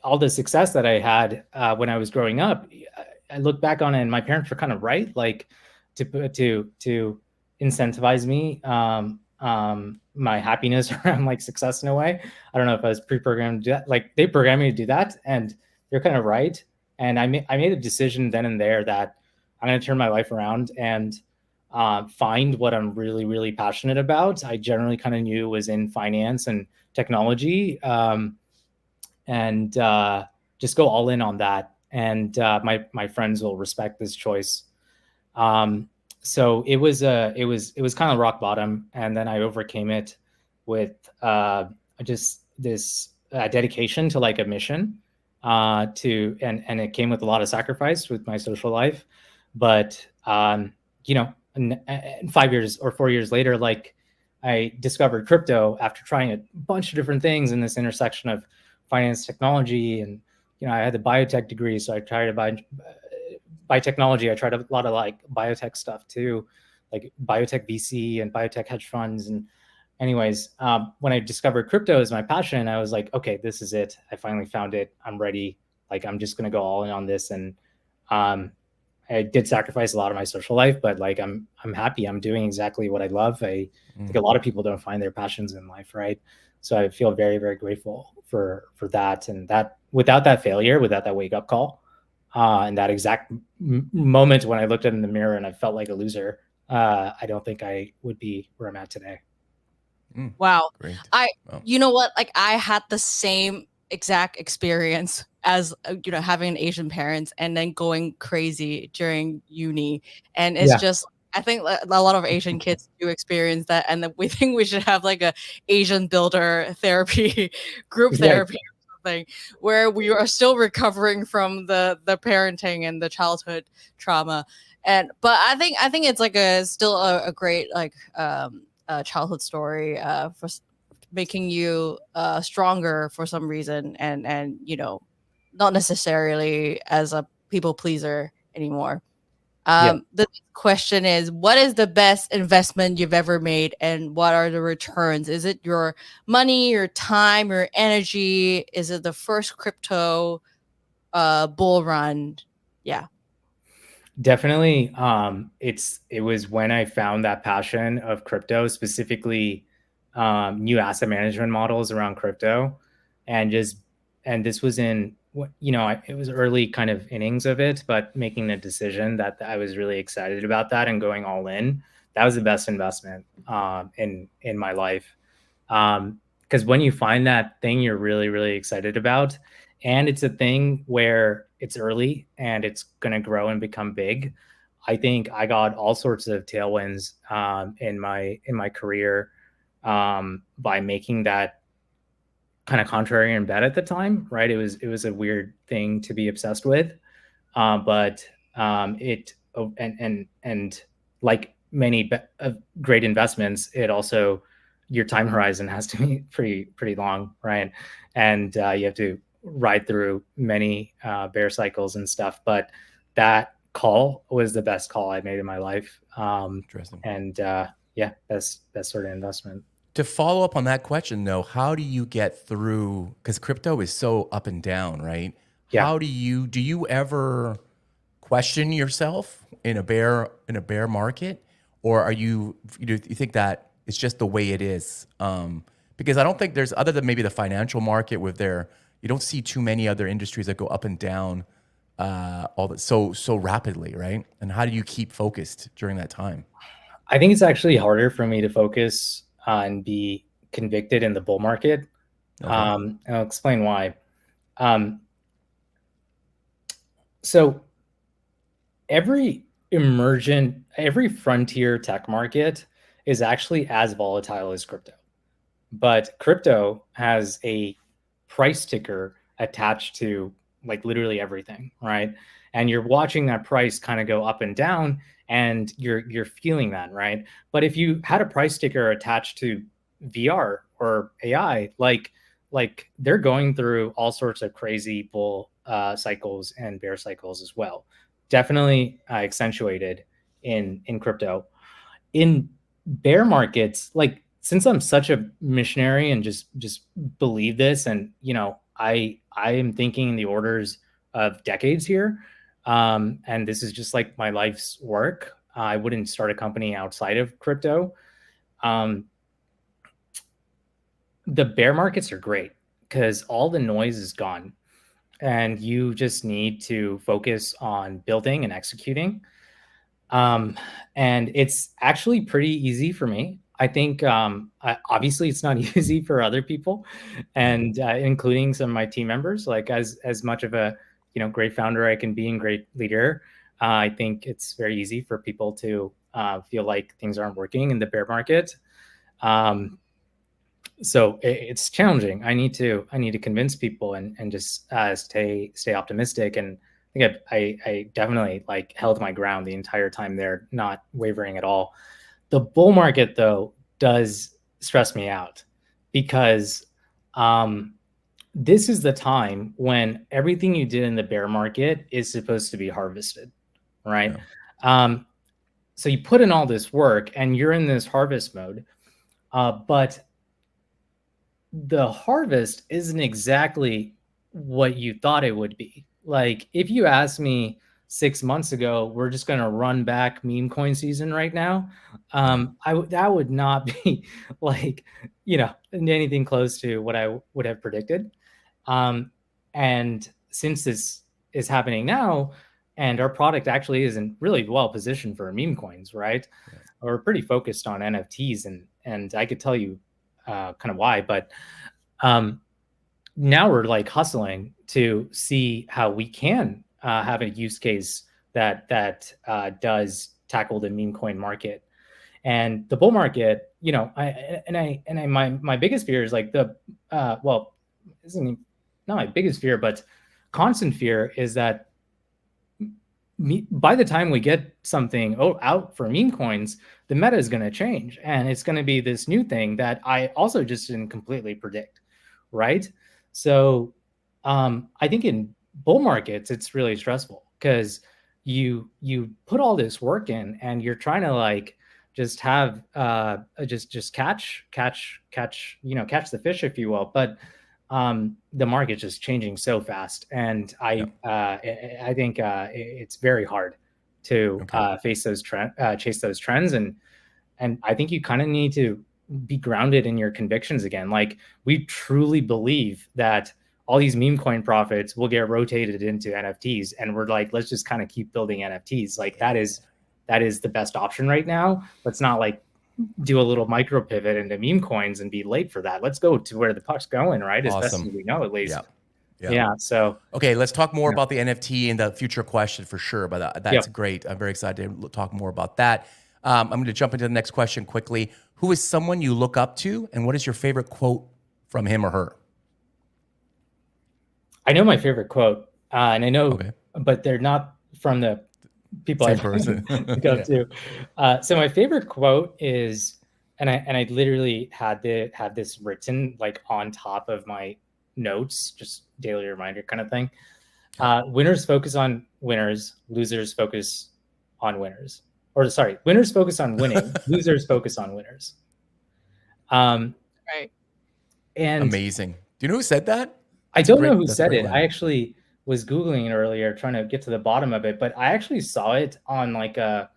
Speaker 6: all the success that I had when I was growing up, I look back on it and my parents were kind of right, like to incentivize me, my happiness around like success in a way. I don't know if I was pre-programmed to do that. Like they programmed me to do that, and they're kind of right. And I made a decision then and there that I'm going to turn my life around and find what I'm really, really passionate about. I generally kind of knew was in finance and technology, and just go all in on that. And my friends will respect this choice. So it was kind of rock bottom, and then I overcame it with just this dedication to like a mission. And it came with a lot of sacrifice with my social life, but you know, and 5 years or 4 years later, like I discovered crypto after trying a bunch of different things in this intersection of finance, technology, and you know, I had the biotech degree, so I tried to by technology. I tried a lot of like biotech stuff too, like biotech VC and biotech hedge funds. And anyways, when I discovered crypto as my passion, I was like, okay, this is it. I finally found it. I'm ready. Like, I'm just going to go all in on this. And I did sacrifice a lot of my social life, but like, I'm happy. I'm doing exactly what I love. I think a lot of people don't find their passions in life. Right. So I feel very, very grateful for that. And that without that failure, without that wake up call, and that exact moment when I looked in the mirror and I felt like a loser, I don't think I would be where I'm at today.
Speaker 3: Wow.
Speaker 4: Great.
Speaker 3: You know what? Like I had the same exact experience as, you know, having Asian parents and then going crazy during uni. And it's just, I think a lot of Asian kids do experience that. And we think we should have like a Asian builder therapy, group therapy or something where we are still recovering from the parenting and the childhood trauma. But I think it's like still a great like childhood story for making you stronger for some reason, and not necessarily as a people pleaser anymore. The question is, what is the best investment you've ever made, and what are the returns? Is it your money, your time, your energy? Is it the first crypto bull run? Yeah.
Speaker 6: Definitely. It was when I found that passion of crypto, specifically new asset management models around crypto, and this was in it was early kind of innings of it, but making the decision that I was really excited about that and going all in, that was the best investment in my life. Because when you find that thing you're really, really excited about, and it's a thing where it's early and it's going to grow and become big, I think I got all sorts of tailwinds in my career by making that kind of contrarian bet at the time, right? It was a weird thing to be obsessed with, but and like many great investments, it also, your time horizon has to be pretty long, right? And you have to ride through many bear cycles and stuff. But that call was the best call I made in my life.
Speaker 4: Interesting.
Speaker 6: And best sort of investment.
Speaker 4: To follow up on that question, though, how do you get through? Because crypto is so up and down, right?
Speaker 6: Yeah.
Speaker 4: How do you ever question yourself in a bear market, or you think that it's just the way it is? Because I don't think there's, other than maybe the financial market with you don't see too many other industries that go up and down so rapidly, right? And how do you keep focused during that time?
Speaker 6: I think it's actually harder for me to focus and be convicted in the bull market.
Speaker 4: Okay.
Speaker 6: And I'll explain why. So every frontier tech market is actually as volatile as crypto. But crypto has a price ticker attached to like literally everything, right? And you're watching that price kind of go up and down, and you're feeling that, right? But if you had a price ticker attached to VR or AI, like they're going through all sorts of crazy bull cycles and bear cycles as well. Definitely accentuated in crypto. In bear markets, like, since I'm such a missionary and just believe this, and I am thinking in the orders of decades here, and this is just like my life's work. I wouldn't start a company outside of crypto. The bear markets are great because all the noise is gone, and you just need to focus on building and executing. And it's actually pretty easy for me. I think obviously it's not easy for other people, and including some of my team members. Like, as much of a great founder I can be and great leader, I think it's very easy for people to feel like things aren't working in the bear market. So it's challenging. I need to convince people and just stay optimistic. And I think I definitely like held my ground the entire time there, not wavering at all. The bull market, though, does stress me out because this is the time when everything you did in the bear market is supposed to be harvested, right? Yeah. So you put in all this work and you're in this harvest mode, but the harvest isn't exactly what you thought it would be. Like, if you asked me 6 months ago, we're just going to run back meme coin season right now, that would not be like, anything close to what I would have predicted. And since this is happening now, and our product actually isn't really well positioned for meme coins, right? Yeah. We're pretty focused on NFTs, and I could tell you kind of why, but now we're like hustling to see how we can have a use case that does tackle the meme coin market. And the bull market, my biggest fear is like isn't not my biggest fear, but constant fear is that by the time we get something out for meme coins, the meta is going to change, and it's going to be this new thing that I also just didn't completely predict, right? So I think in bull markets, it's really stressful because you put all this work in, and you're trying to like just have just catch the fish, if you will, but the market's just changing so fast, and I think it's very hard to chase those trends, and I think you kind of need to be grounded in your convictions again. Like, we truly believe that all these meme coin profits will get rotated into NFTs, and we're like, let's just kind of keep building NFTs. Like, that is the best option right now. Let's not like do a little micro pivot into meme coins and be late for that. Let's go to where the puck's going, right? As best as we know, at least. Yeah. So
Speaker 4: okay, let's talk more about the NFT and the future question for sure. But that's great. I'm very excited to talk more about that. I'm going to jump into the next question quickly. Who is someone you look up to, and what is your favorite quote from him or her?
Speaker 6: I know my favorite quote, and I know, but they're not from the people I look up to. So my favorite quote is, and I literally had this written like on top of my notes, just daily reminder kind of thing. Winners focus on winners, losers focus on winners. Or sorry, winners focus on winning, losers focus on winners.
Speaker 3: Right.
Speaker 6: And
Speaker 4: amazing. Do you know who said that?
Speaker 6: I don't know who said it. I actually was Googling it earlier, trying to get to the bottom of it, but I actually saw it on like a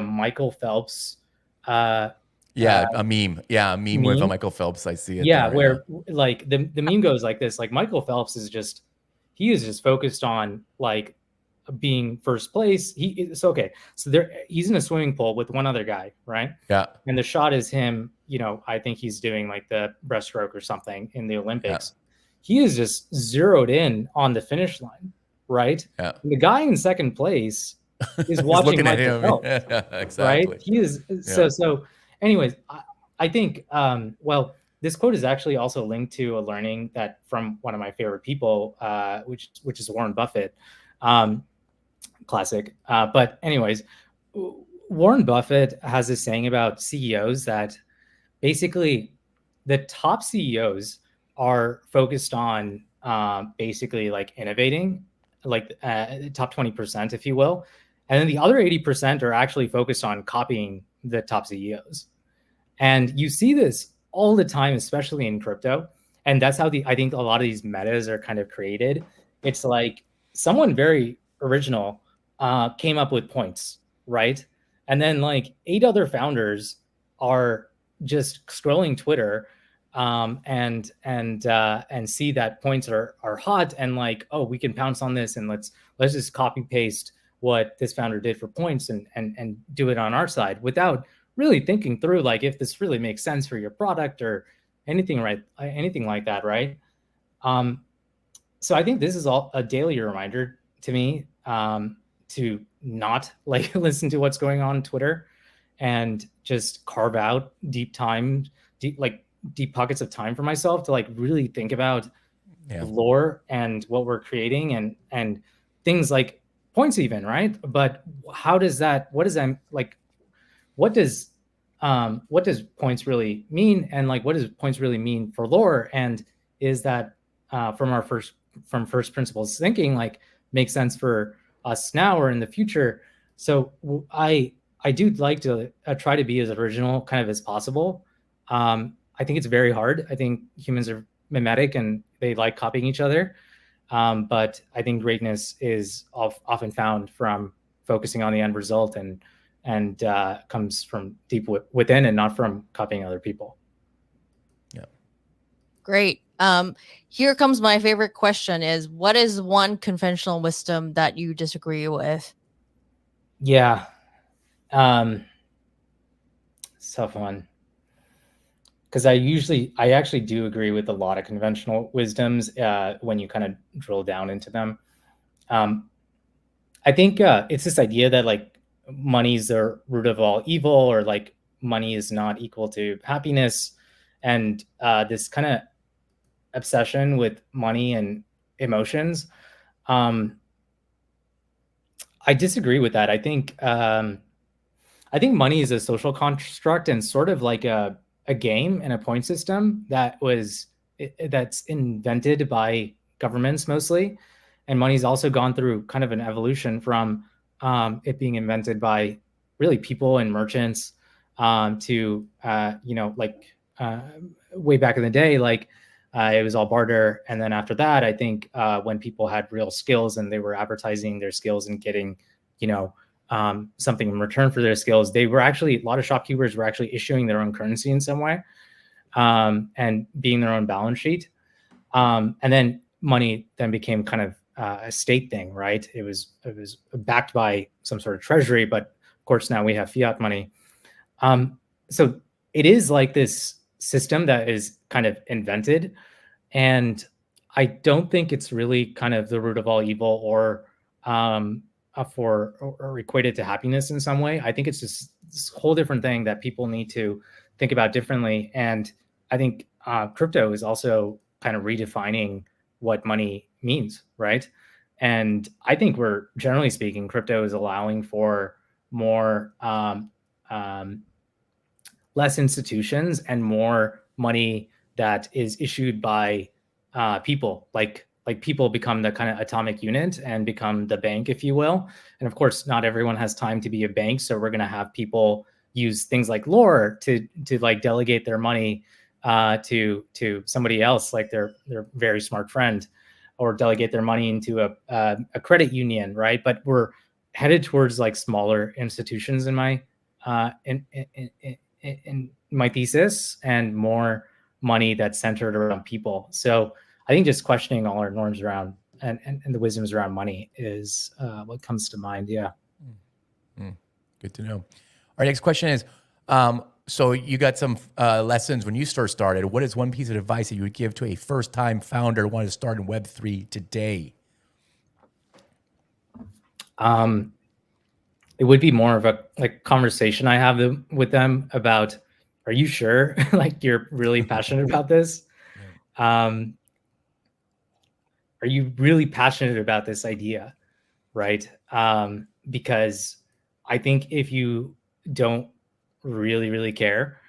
Speaker 6: Michael Phelps.
Speaker 4: A meme. Yeah, a meme with a Michael Phelps. I see it.
Speaker 6: Yeah, where like the meme goes like this: like, Michael Phelps is just focused on like being first place. So he's in a swimming pool with one other guy, right?
Speaker 4: Yeah.
Speaker 6: And the shot is him. I think he's doing like the breaststroke or something in the Olympics. Yeah. He is just zeroed in on the finish line, right?
Speaker 4: Yeah.
Speaker 6: And the guy in second place is watching Michael Phelps,
Speaker 4: exactly.
Speaker 6: Right? He is so. Anyways, I think this quote is actually also linked to a learning that from one of my favorite people, which is Warren Buffett, classic. But anyways, Warren Buffett has this saying about CEOs that basically the top CEOs are focused on basically like innovating, like top 20%, if you will. And then the other 80% are actually focused on copying the top CEOs. And you see this all the time, especially in crypto. And that's how I think a lot of these metas are kind of created. It's like someone very original came up with points, right? And then like 8 other founders are just scrolling Twitter and see that points are hot, and like, oh, we can pounce on this, and let's just copy paste what this founder did for points and do it on our side without really thinking through like if this really makes sense for your product or anything like that, right? So I think this is all a daily reminder to me to not like listen to what's going on Twitter and just carve out deep pockets of time for myself to like really think about lore and what we're creating and things like points even, right? But what does points really mean, and like what does points really mean for lore, and is that from first principles thinking like makes sense for us now or in the future? So I do like to try to be as original kind of as possible. I think it's very hard. I think humans are mimetic and they like copying each other. But I think greatness is often found from focusing on the end result and comes from deep within and not from copying other people.
Speaker 4: Yeah.
Speaker 3: Great. Here comes my favorite question is, what is one conventional wisdom that you disagree with?
Speaker 6: Yeah. Tough one. Because I actually do agree with a lot of conventional wisdoms when you kind of drill down into them. I think it's this idea that like money is the root of all evil, or like money is not equal to happiness. And this kind of obsession with money and emotions. I disagree with that. I think money is a social construct and sort of like a game and a point system that's invented by governments mostly, and money's also gone through kind of an evolution from it being invented by really people and merchants to way back in the day, like it was all barter. And then after that, I think when people had real skills and they were advertising their skills and getting, something in return for their skills, they were actually, a lot of shopkeepers were actually issuing their own currency in some way and being their own balance sheet. And then money then became kind of a state thing, right? It was backed by some sort of treasury, but of course now we have fiat money. So it is like this system that is kind of invented, and I don't think it's really kind of the root of all evil or equated to happiness in some way. I think it's just this whole different thing that people need to think about differently. And I think crypto is also kind of redefining what money means, right? And I think we're, generally speaking, crypto is allowing for more less institutions and more money that is issued by people. Like people become the kind of atomic unit and become the bank, if you will. And of course, not everyone has time to be a bank, so we're going to have people use things like lore to like delegate their money to somebody else, like their very smart friend, or delegate their money into a credit union, right? But we're headed towards like smaller institutions in my in my thesis, and more money that's centered around people. So I think just questioning all our norms around and the wisdoms around money is what comes to mind. Yeah.
Speaker 4: Good to know. Our next question is, so you got some lessons when you first started. What is one piece of advice that you would give to a first-time founder who wanted to start in Web3 today?
Speaker 6: It would be more of a conversation I have with them about, are you sure like you're really passionate about this? Yeah. Are you really passionate about this idea? Right? Because I think if you don't really, really care,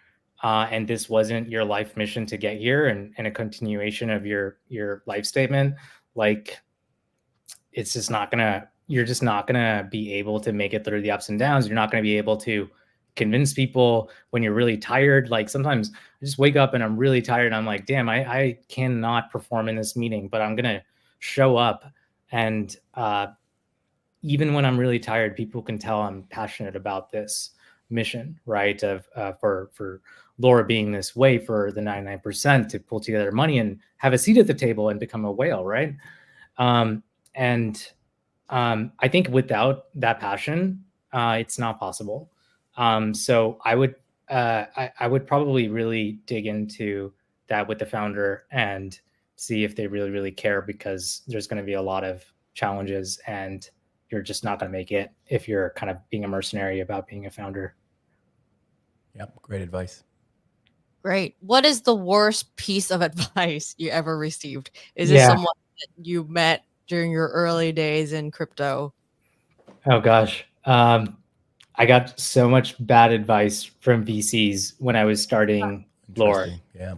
Speaker 6: and this wasn't your life mission to get here, and a continuation of your life statement, like it's just not gonna, you're just not gonna be able to make it through the ups and downs. You're not gonna be able to convince people when you're really tired. Like sometimes I just wake up and I'm really tired and I'm like, damn, I cannot perform in this meeting, but I'm gonna show up. And even when I'm really tired, people can tell I'm passionate about this mission, right? Of for Laura being this way for the 99% to pull together money and have a seat at the table and become a whale, right? I think without that passion, it's not possible. So I would probably really dig into that with the founder and see if they really, really care, because there's going to be a lot of challenges and you're just not going to make it if you're kind of being a mercenary about being a founder.
Speaker 4: Yep. Great advice.
Speaker 3: Great. What is the worst piece of advice you ever received? Is it someone that you met during your early days in crypto?
Speaker 6: Oh gosh. I got so much bad advice from VCs when I was starting Lore.
Speaker 4: Yeah.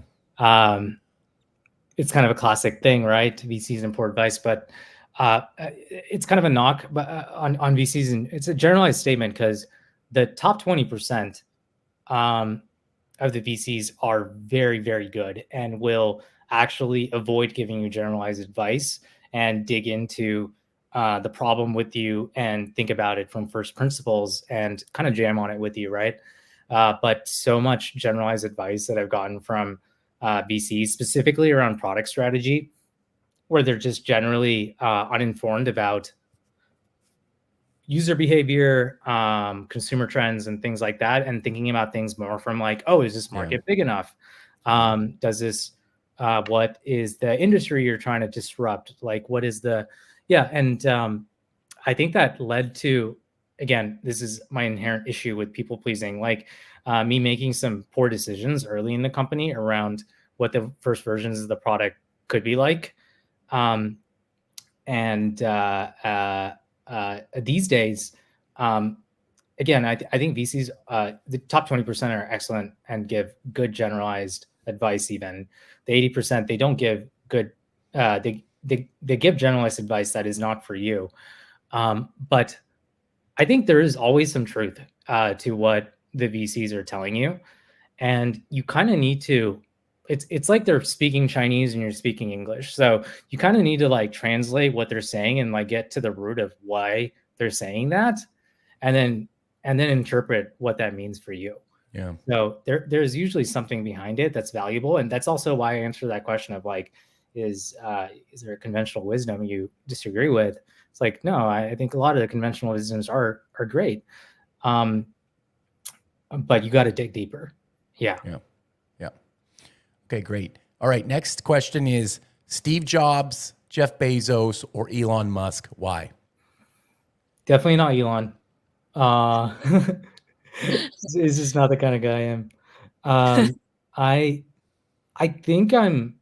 Speaker 6: It's kind of a classic thing, right? VCs and poor advice, but it's kind of a knock on VCs, and it's a generalized statement because the top 20% of the VCs are very, very good and will actually avoid giving you generalized advice and dig into the problem with you and think about it from first principles and kind of jam on it with you, right? But so much generalized advice that I've gotten from VCs, specifically around product strategy, where they're just generally uninformed about user behavior, consumer trends, and things like that, and thinking about things more from like, oh, is this market big enough? Does this, what is the industry you're trying to disrupt? Like, what is the, and I think that led to, again, this is my inherent issue with people pleasing, like me making some poor decisions early in the company around what the first versions of the product could be like. These days, again, I think VCs, the top 20% are excellent and give good generalized advice. Even the 80%, they don't give good. They give generalized advice that is not for you. But I think there is always some truth to what the VCs are telling you, and you kind of need to. It's like they're speaking Chinese and you're speaking English, so you kind of need to like translate what they're saying and like get to the root of why they're saying that, and then interpret what that means for you.
Speaker 4: Yeah.
Speaker 6: So there's usually something behind it that's valuable, and that's also why I answer that question of like, is there a conventional wisdom you disagree with? It's like, no, I think a lot of the conventional wisdoms are great, but you got to dig deeper. Yeah.
Speaker 4: Okay, great. All right, next question is Steve Jobs, Jeff Bezos, or Elon Musk. Why?
Speaker 6: Definitely not Elon. It's just not the kind of guy I am. I think I'm.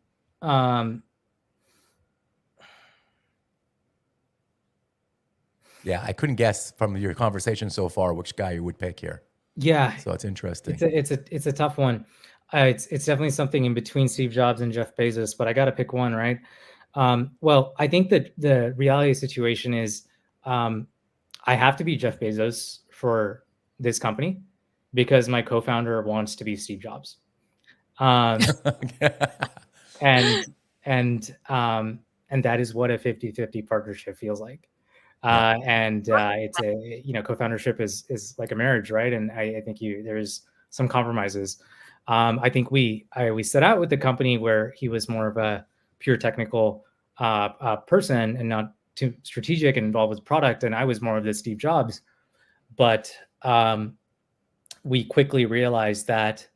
Speaker 4: Yeah, I couldn't guess from your conversation so far which guy you would pick here.
Speaker 6: Yeah,
Speaker 4: So it's interesting.
Speaker 6: It's a tough one. It's definitely something in between Steve Jobs and Jeff Bezos, but I got to pick one, right? Well, I think that the reality situation is I have to be Jeff Bezos for this company because my co-founder wants to be Steve Jobs. And that is what a 50-50 partnership feels like. It's a, co-foundership is like a marriage, right? And I think there's some compromises. I think we set out with the company where he was more of a pure technical person and not too strategic and involved with product, and I was more of the Steve Jobs. But we quickly realized that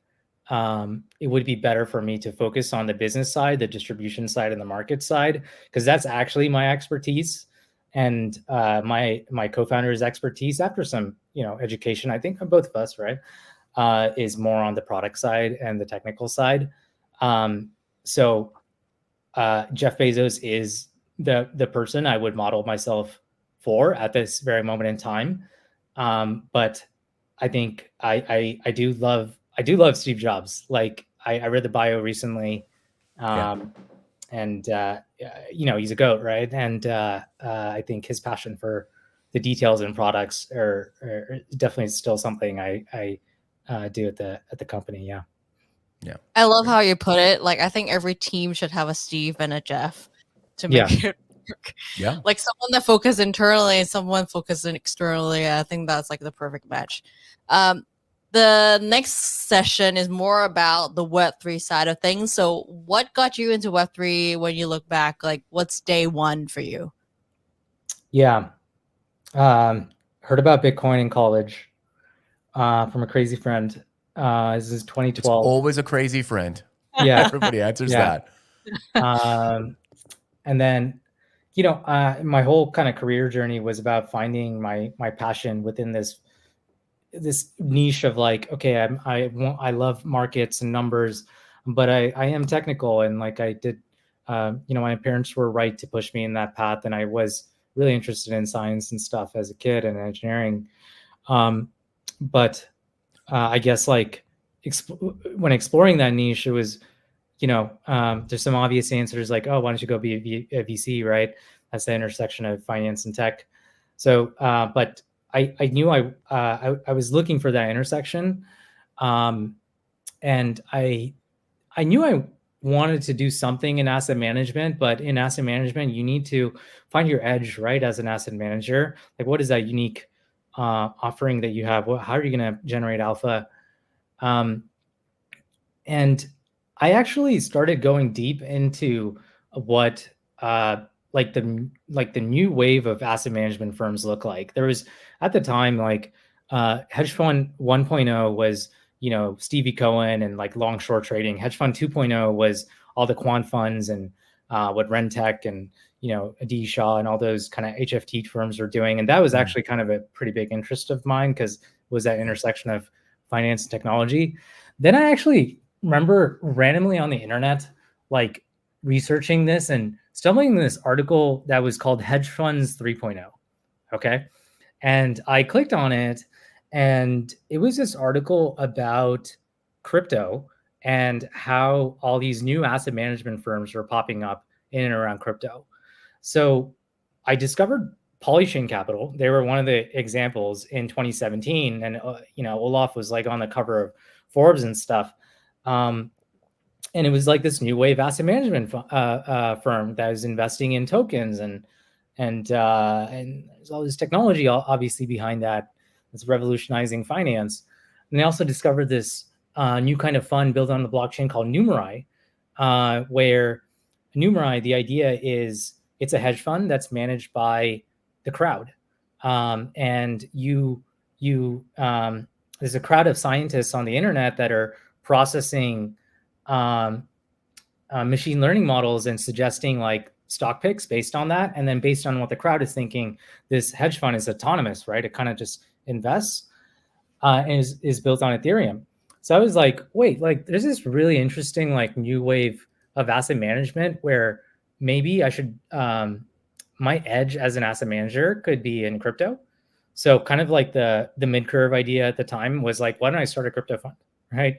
Speaker 6: it would be better for me to focus on the business side, the distribution side, and the market side, because that's actually my expertise. And my co-founder's expertise, after some education, I think, on both of us, right, is more on the product side and the technical side. So Jeff Bezos is the person I would model myself for at this very moment in time. But I think I do love Steve Jobs. Like I read the bio recently, and he's a GOAT, right? And I think his passion for the details and products are definitely still something I do at the company. Yeah.
Speaker 3: I love how you put it. Like, I think every team should have a Steve and a Jeff to make it work.
Speaker 4: Yeah.
Speaker 3: Like someone that focuses internally and someone focusing externally. I think that's like the perfect match. The next session is more about the Web3 side of things. So what got you into Web3 when you look back? Like, what's day one for you?
Speaker 6: Yeah. Heard about Bitcoin in college from a crazy friend. This is 2012.
Speaker 4: It's always a crazy friend.
Speaker 6: Yeah.
Speaker 4: Everybody answers that.
Speaker 6: And then, my whole kind of career journey was about finding my passion within this niche of like, okay, I love markets and numbers, but I am technical, and like I did, my parents were right to push me in that path, and I was really interested in science and stuff as a kid and engineering. But I guess like when exploring that niche, it was, there's some obvious answers like, oh, why don't you go be a VC, right? That's the intersection of finance and tech. So, but I knew I was looking for that intersection, and I knew I wanted to do something in asset management. But in asset management, you need to find your edge, right? As an asset manager, like what is that unique offering that you have? How are you going to generate alpha? And I actually started going deep into what like the new wave of asset management firms look like. There was at the time like hedge fund 1.0 was Stevie Cohen and like long short trading. Hedge fund 2.0 was all the quant funds and what Rentech and Adi Shah and all those kind of HFT firms were doing. And that was actually kind of a pretty big interest of mine because it was that intersection of finance and technology. Then I actually remember randomly on the internet, like researching this and stumbling this article that was called Hedge Funds 3.0. Okay. And I clicked on it, and it was this article about crypto and how all these new asset management firms are popping up in and around crypto. So I discovered Polychain Capital. They were one of the examples in 2017. And, Olaf was like on the cover of Forbes and stuff. And it was like this new wave asset management firm that was investing in tokens, and there's all this technology obviously behind that. It's revolutionizing finance. And they also discovered this new kind of fund built on the blockchain called Numerai, where Numerai, the idea is it's a hedge fund that's managed by the crowd. And there's a crowd of scientists on the internet that are processing machine learning models and suggesting like stock picks based on that. And then based on what the crowd is thinking, this hedge fund is autonomous, right? It kind of just invests and is built on Ethereum. So I was like, wait, like there's this really interesting like new wave of asset management where maybe I should, my edge as an asset manager could be in crypto. So kind of like the mid-curve idea at the time was like, why don't I start a crypto fund, right?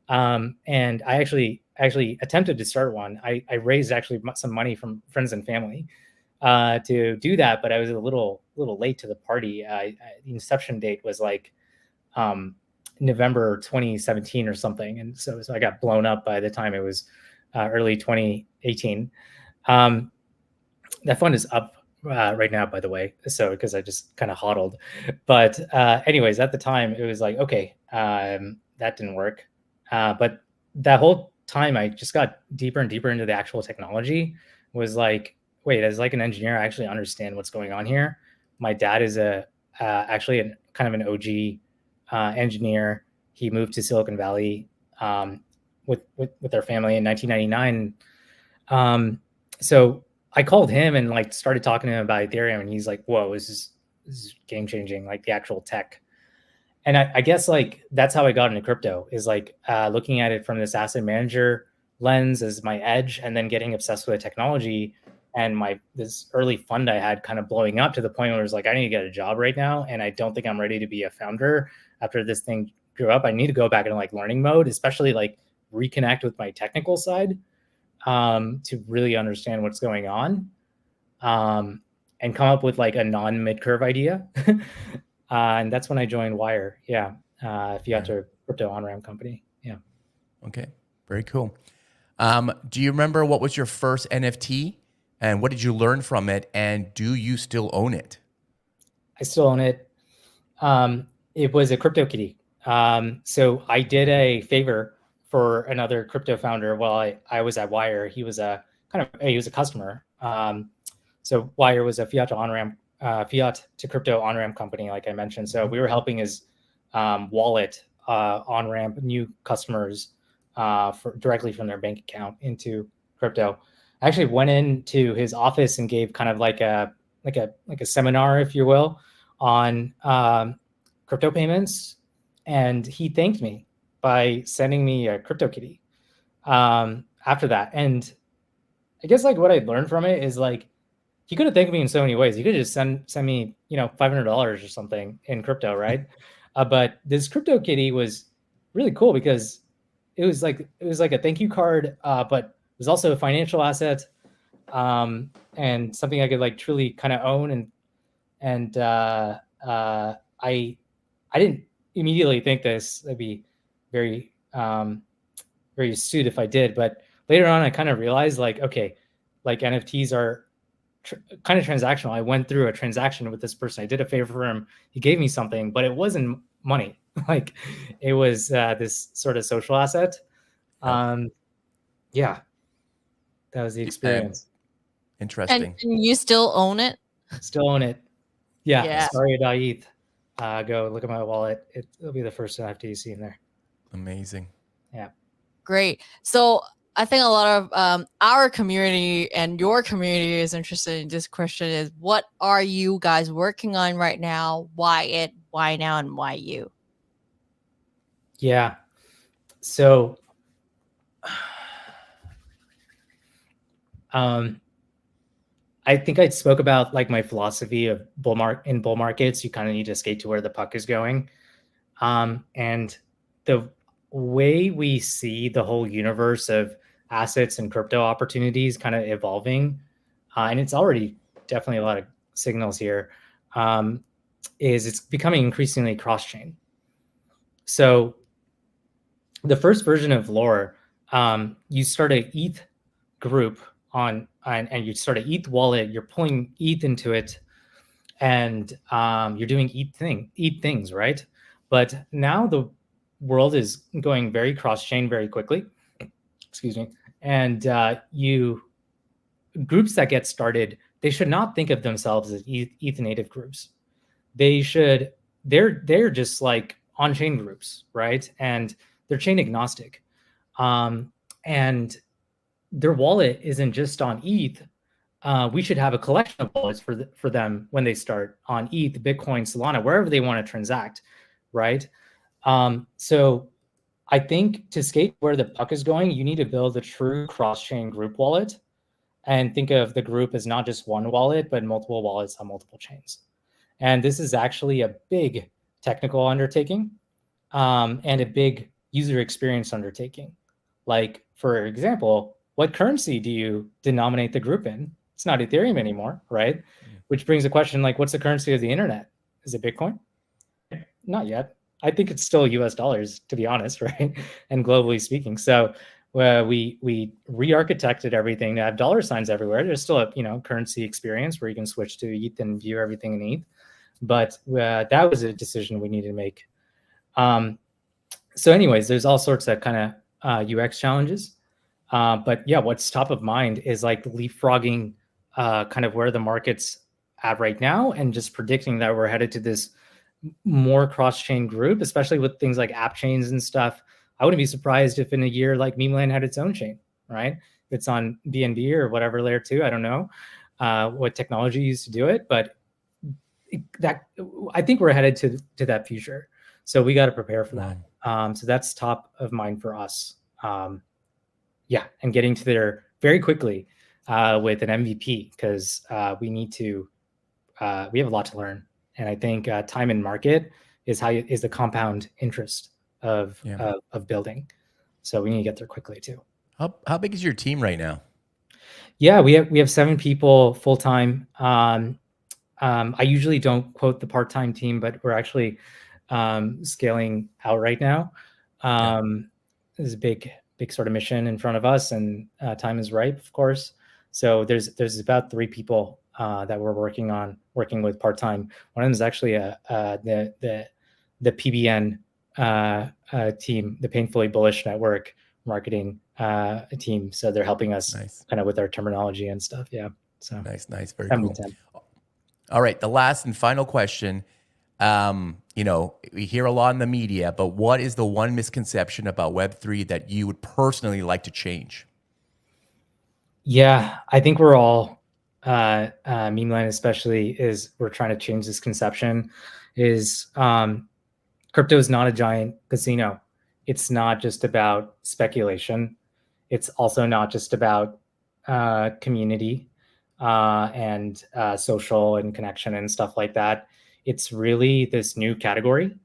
Speaker 6: And I actually attempted to start one. I raised actually some money from friends and family to do that, but I was a little late to the party. The inception date was like November 2017 or something, and so I got blown up by the time it was early 2018. That fund is up right now, by the way, so because I just kind of hodled. But anyways, at the time it was like, okay, that didn't work. But that whole time I just got deeper and deeper into the actual technology. Was like, wait, as like an engineer, I actually understand what's going on here. My dad is actually kind of an OG engineer. He moved to Silicon Valley with their family in 1999. So I called him and like started talking to him about Ethereum, and he's like, whoa, this is game changing, like the actual tech. And I guess like that's how I got into crypto, is like looking at it from this asset manager lens as my edge, and then getting obsessed with the technology, and this early fund I had kind of blowing up to the point where it was like, I need to get a job right now, and I don't think I'm ready to be a founder after this thing grew up. I need to go back into like learning mode, especially like reconnect with my technical side to really understand what's going on, and come up with like a non-mid-curve idea. And that's when I joined Wire. Yeah. Fiat to crypto on-ramp company. Yeah.
Speaker 4: Okay. Very cool. Do you remember what was your first NFT, and what did you learn from it? And do you still own it?
Speaker 6: I still own it. It was a CryptoKitty. So I did a favor for another crypto founder while I was at Wire. He was a customer. So Wire was a fiat to crypto on-ramp company, like I mentioned. So we were helping his wallet on-ramp new customers directly from their bank account into crypto. I actually went into his office and gave kind of like a seminar, if you will, on crypto payments, and he thanked me by sending me a CryptoKitty after that. And I guess like what I learned from it is like, he could have thanked me in so many ways. He could just send me, $500 or something in crypto, right? But this CryptoKitty was really cool because it was like a thank you card, but it was also a financial asset, and something I could like truly kind of own. And I didn't immediately think this would be very very astute if I did, but later on I kind of realized like, okay, like NFTs are kind of transactional. I went through a transaction with this person. I did a favor for him. He gave me something, but it wasn't money. Like it was this sort of social asset. Yeah, that was the experience.
Speaker 4: Interesting.
Speaker 3: And you still own it?
Speaker 6: Still own it. Yeah.
Speaker 3: Yeah.
Speaker 6: Scaria.eth. Go look at my wallet. It'll be the first NFT you see in there.
Speaker 4: Amazing.
Speaker 6: Yeah.
Speaker 3: Great. So I think a lot of our community and your community is interested in this question is, what are you guys working on right now? Why it, why now, and why you?
Speaker 6: Yeah. So I think I spoke about like my philosophy of bull markets. You kind of need to skate to where the puck is going. And the way we see the whole universe of assets and crypto opportunities kind of evolving, and it's already definitely a lot of signals here, is it's becoming increasingly cross-chain. So the first version of Lore, you start a ETH group on, and you start a ETH wallet, you're pulling ETH into it, and you're doing ETH things, right? But now the world is going very cross-chain very quickly. Excuse me. And groups that get started, they should not think of themselves as ETH native groups. They're just like on-chain groups, right? And they're chain agnostic. And their wallet isn't just on ETH. We should have a collection of wallets for them when they start on ETH, Bitcoin, Solana, wherever they want to transact, right? So I think to skate where the puck is going, you need to build a true cross-chain group wallet and think of the group as not just one wallet, but multiple wallets on multiple chains. And this is actually a big technical undertaking and a big user experience undertaking. Like, for example, what currency do you denominate the group in? It's not Ethereum anymore, right? Yeah. Which brings a question like, what's the currency of the internet? Is it Bitcoin? Not yet. I think it's still US dollars, to be honest, right? And globally speaking. So we re-architected everything to have dollar signs everywhere. There's still a currency experience where you can switch to ETH and view everything in ETH. But that was a decision we needed to make. So anyways, there's all sorts of kind of UX challenges. But yeah, what's top of mind is like leapfrogging kind of where the market's at right now and just predicting that we're headed to this more cross-chain group, especially with things like app chains and stuff. I wouldn't be surprised if in a year like Memeland had its own chain, right? If it's on BNB or whatever layer 2, I don't know what technology used to do it, but I think we're headed to that future. So we got to prepare for that. So that's top of mind for us. Yeah, and getting to there very quickly with an MVP because we need to. We have a lot to learn, and I think time and market is the compound interest of building. So we need to get there quickly too.
Speaker 4: How big is your team right now?
Speaker 6: Yeah, we have 7 people full time. I usually don't quote the part-time team, but we're actually scaling out right now. There's a big sort of mission in front of us, and time is ripe, of course. So there's about 3 people that we're working with part-time. One of them is actually the PBN team, the Painfully Bullish Network marketing team. So they're helping us kind of with our terminology and stuff. Yeah. So
Speaker 4: nice, very cool. All right, the last and final question. We hear a lot in the media, but what is the one misconception about Web3 that you would personally like to change?
Speaker 6: Yeah, I think we're all, Memeland especially, we're trying to change this conception. Crypto is not a giant casino. It's not just about speculation. It's also not just about community and social and connection and stuff like that. It's really this new category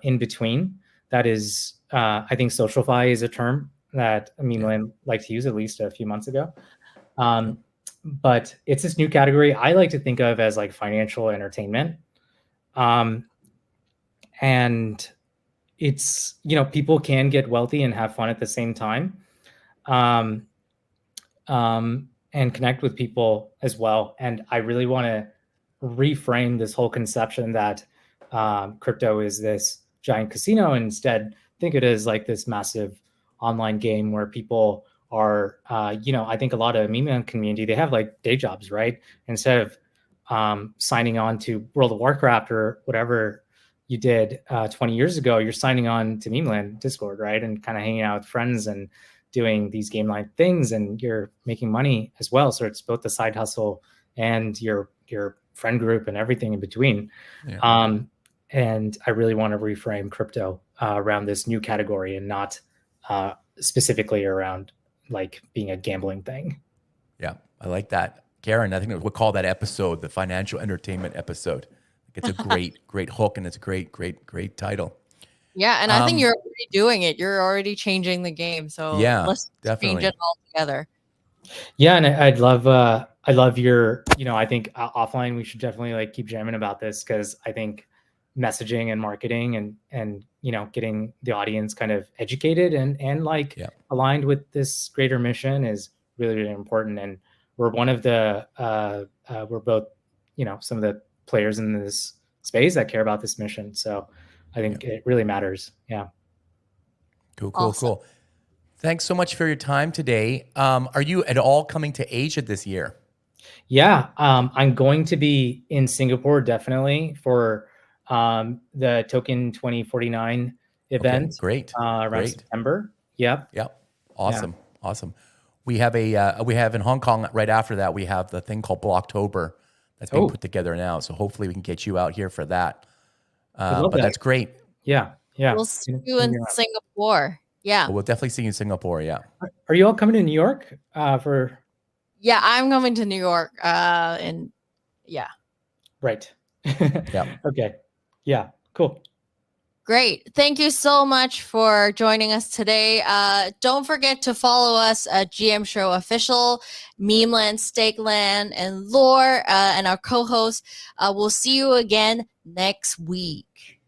Speaker 6: in between that is, I think socialify is a term that Memeland liked to use at least a few months ago. But it's this new category I like to think of as like financial entertainment. And it's, people can get wealthy and have fun at the same time. And connect with people as well. And I really want to reframe this whole conception that crypto is this giant casino, and instead think it is like this massive online game where people are, I think a lot of Memeland community, they have like day jobs, right? Instead of signing on to World of Warcraft or whatever you did 20 years ago, you're signing on to Memeland Discord, right? And kind of hanging out with friends and doing these game-like things, and you're making money as well. So it's both the side hustle and your friend group and everything in between. Yeah. And I really want to reframe crypto around this new category and not specifically around like being a gambling thing.
Speaker 4: Yeah, I like that. Karen, I think we'll call that episode the financial entertainment episode. It's a great hook, and it's a great title.
Speaker 3: Yeah, and I think you're already doing it. You're already changing the game. So
Speaker 4: Yeah,
Speaker 3: let's change
Speaker 4: definitely.
Speaker 3: it all together.
Speaker 6: Yeah, and I love your, I think offline we should definitely like keep jamming about this, because I think messaging and marketing and getting the audience kind of educated and like aligned with this greater mission is really, really important. And we're one of the we're both some of the players in this space that care about this mission. So I think it really matters. Yeah.
Speaker 4: Cool. Thanks so much for your time today. Are you at all coming to Asia this year?
Speaker 6: Yeah, I'm going to be in Singapore definitely for the Token 2049 event.
Speaker 4: Okay, great.
Speaker 6: Around September. Yep.
Speaker 4: Awesome. We have in Hong Kong right after that. We have the thing called Blocktober that's being put together now. So hopefully we can get you out here for that. But that's great.
Speaker 6: Yeah.
Speaker 3: We'll see you in Singapore. Yeah.
Speaker 4: We'll definitely see you in Singapore. Yeah.
Speaker 6: Are you all coming to New York for?
Speaker 3: Yeah, I'm coming to New York. Right.
Speaker 6: Yeah. Okay. Yeah. Cool.
Speaker 3: Great. Thank you so much for joining us today. Don't forget to follow us at GM Show Official, Memeland, Stakeland, and Lore, and our co-hosts. We'll see you again next week.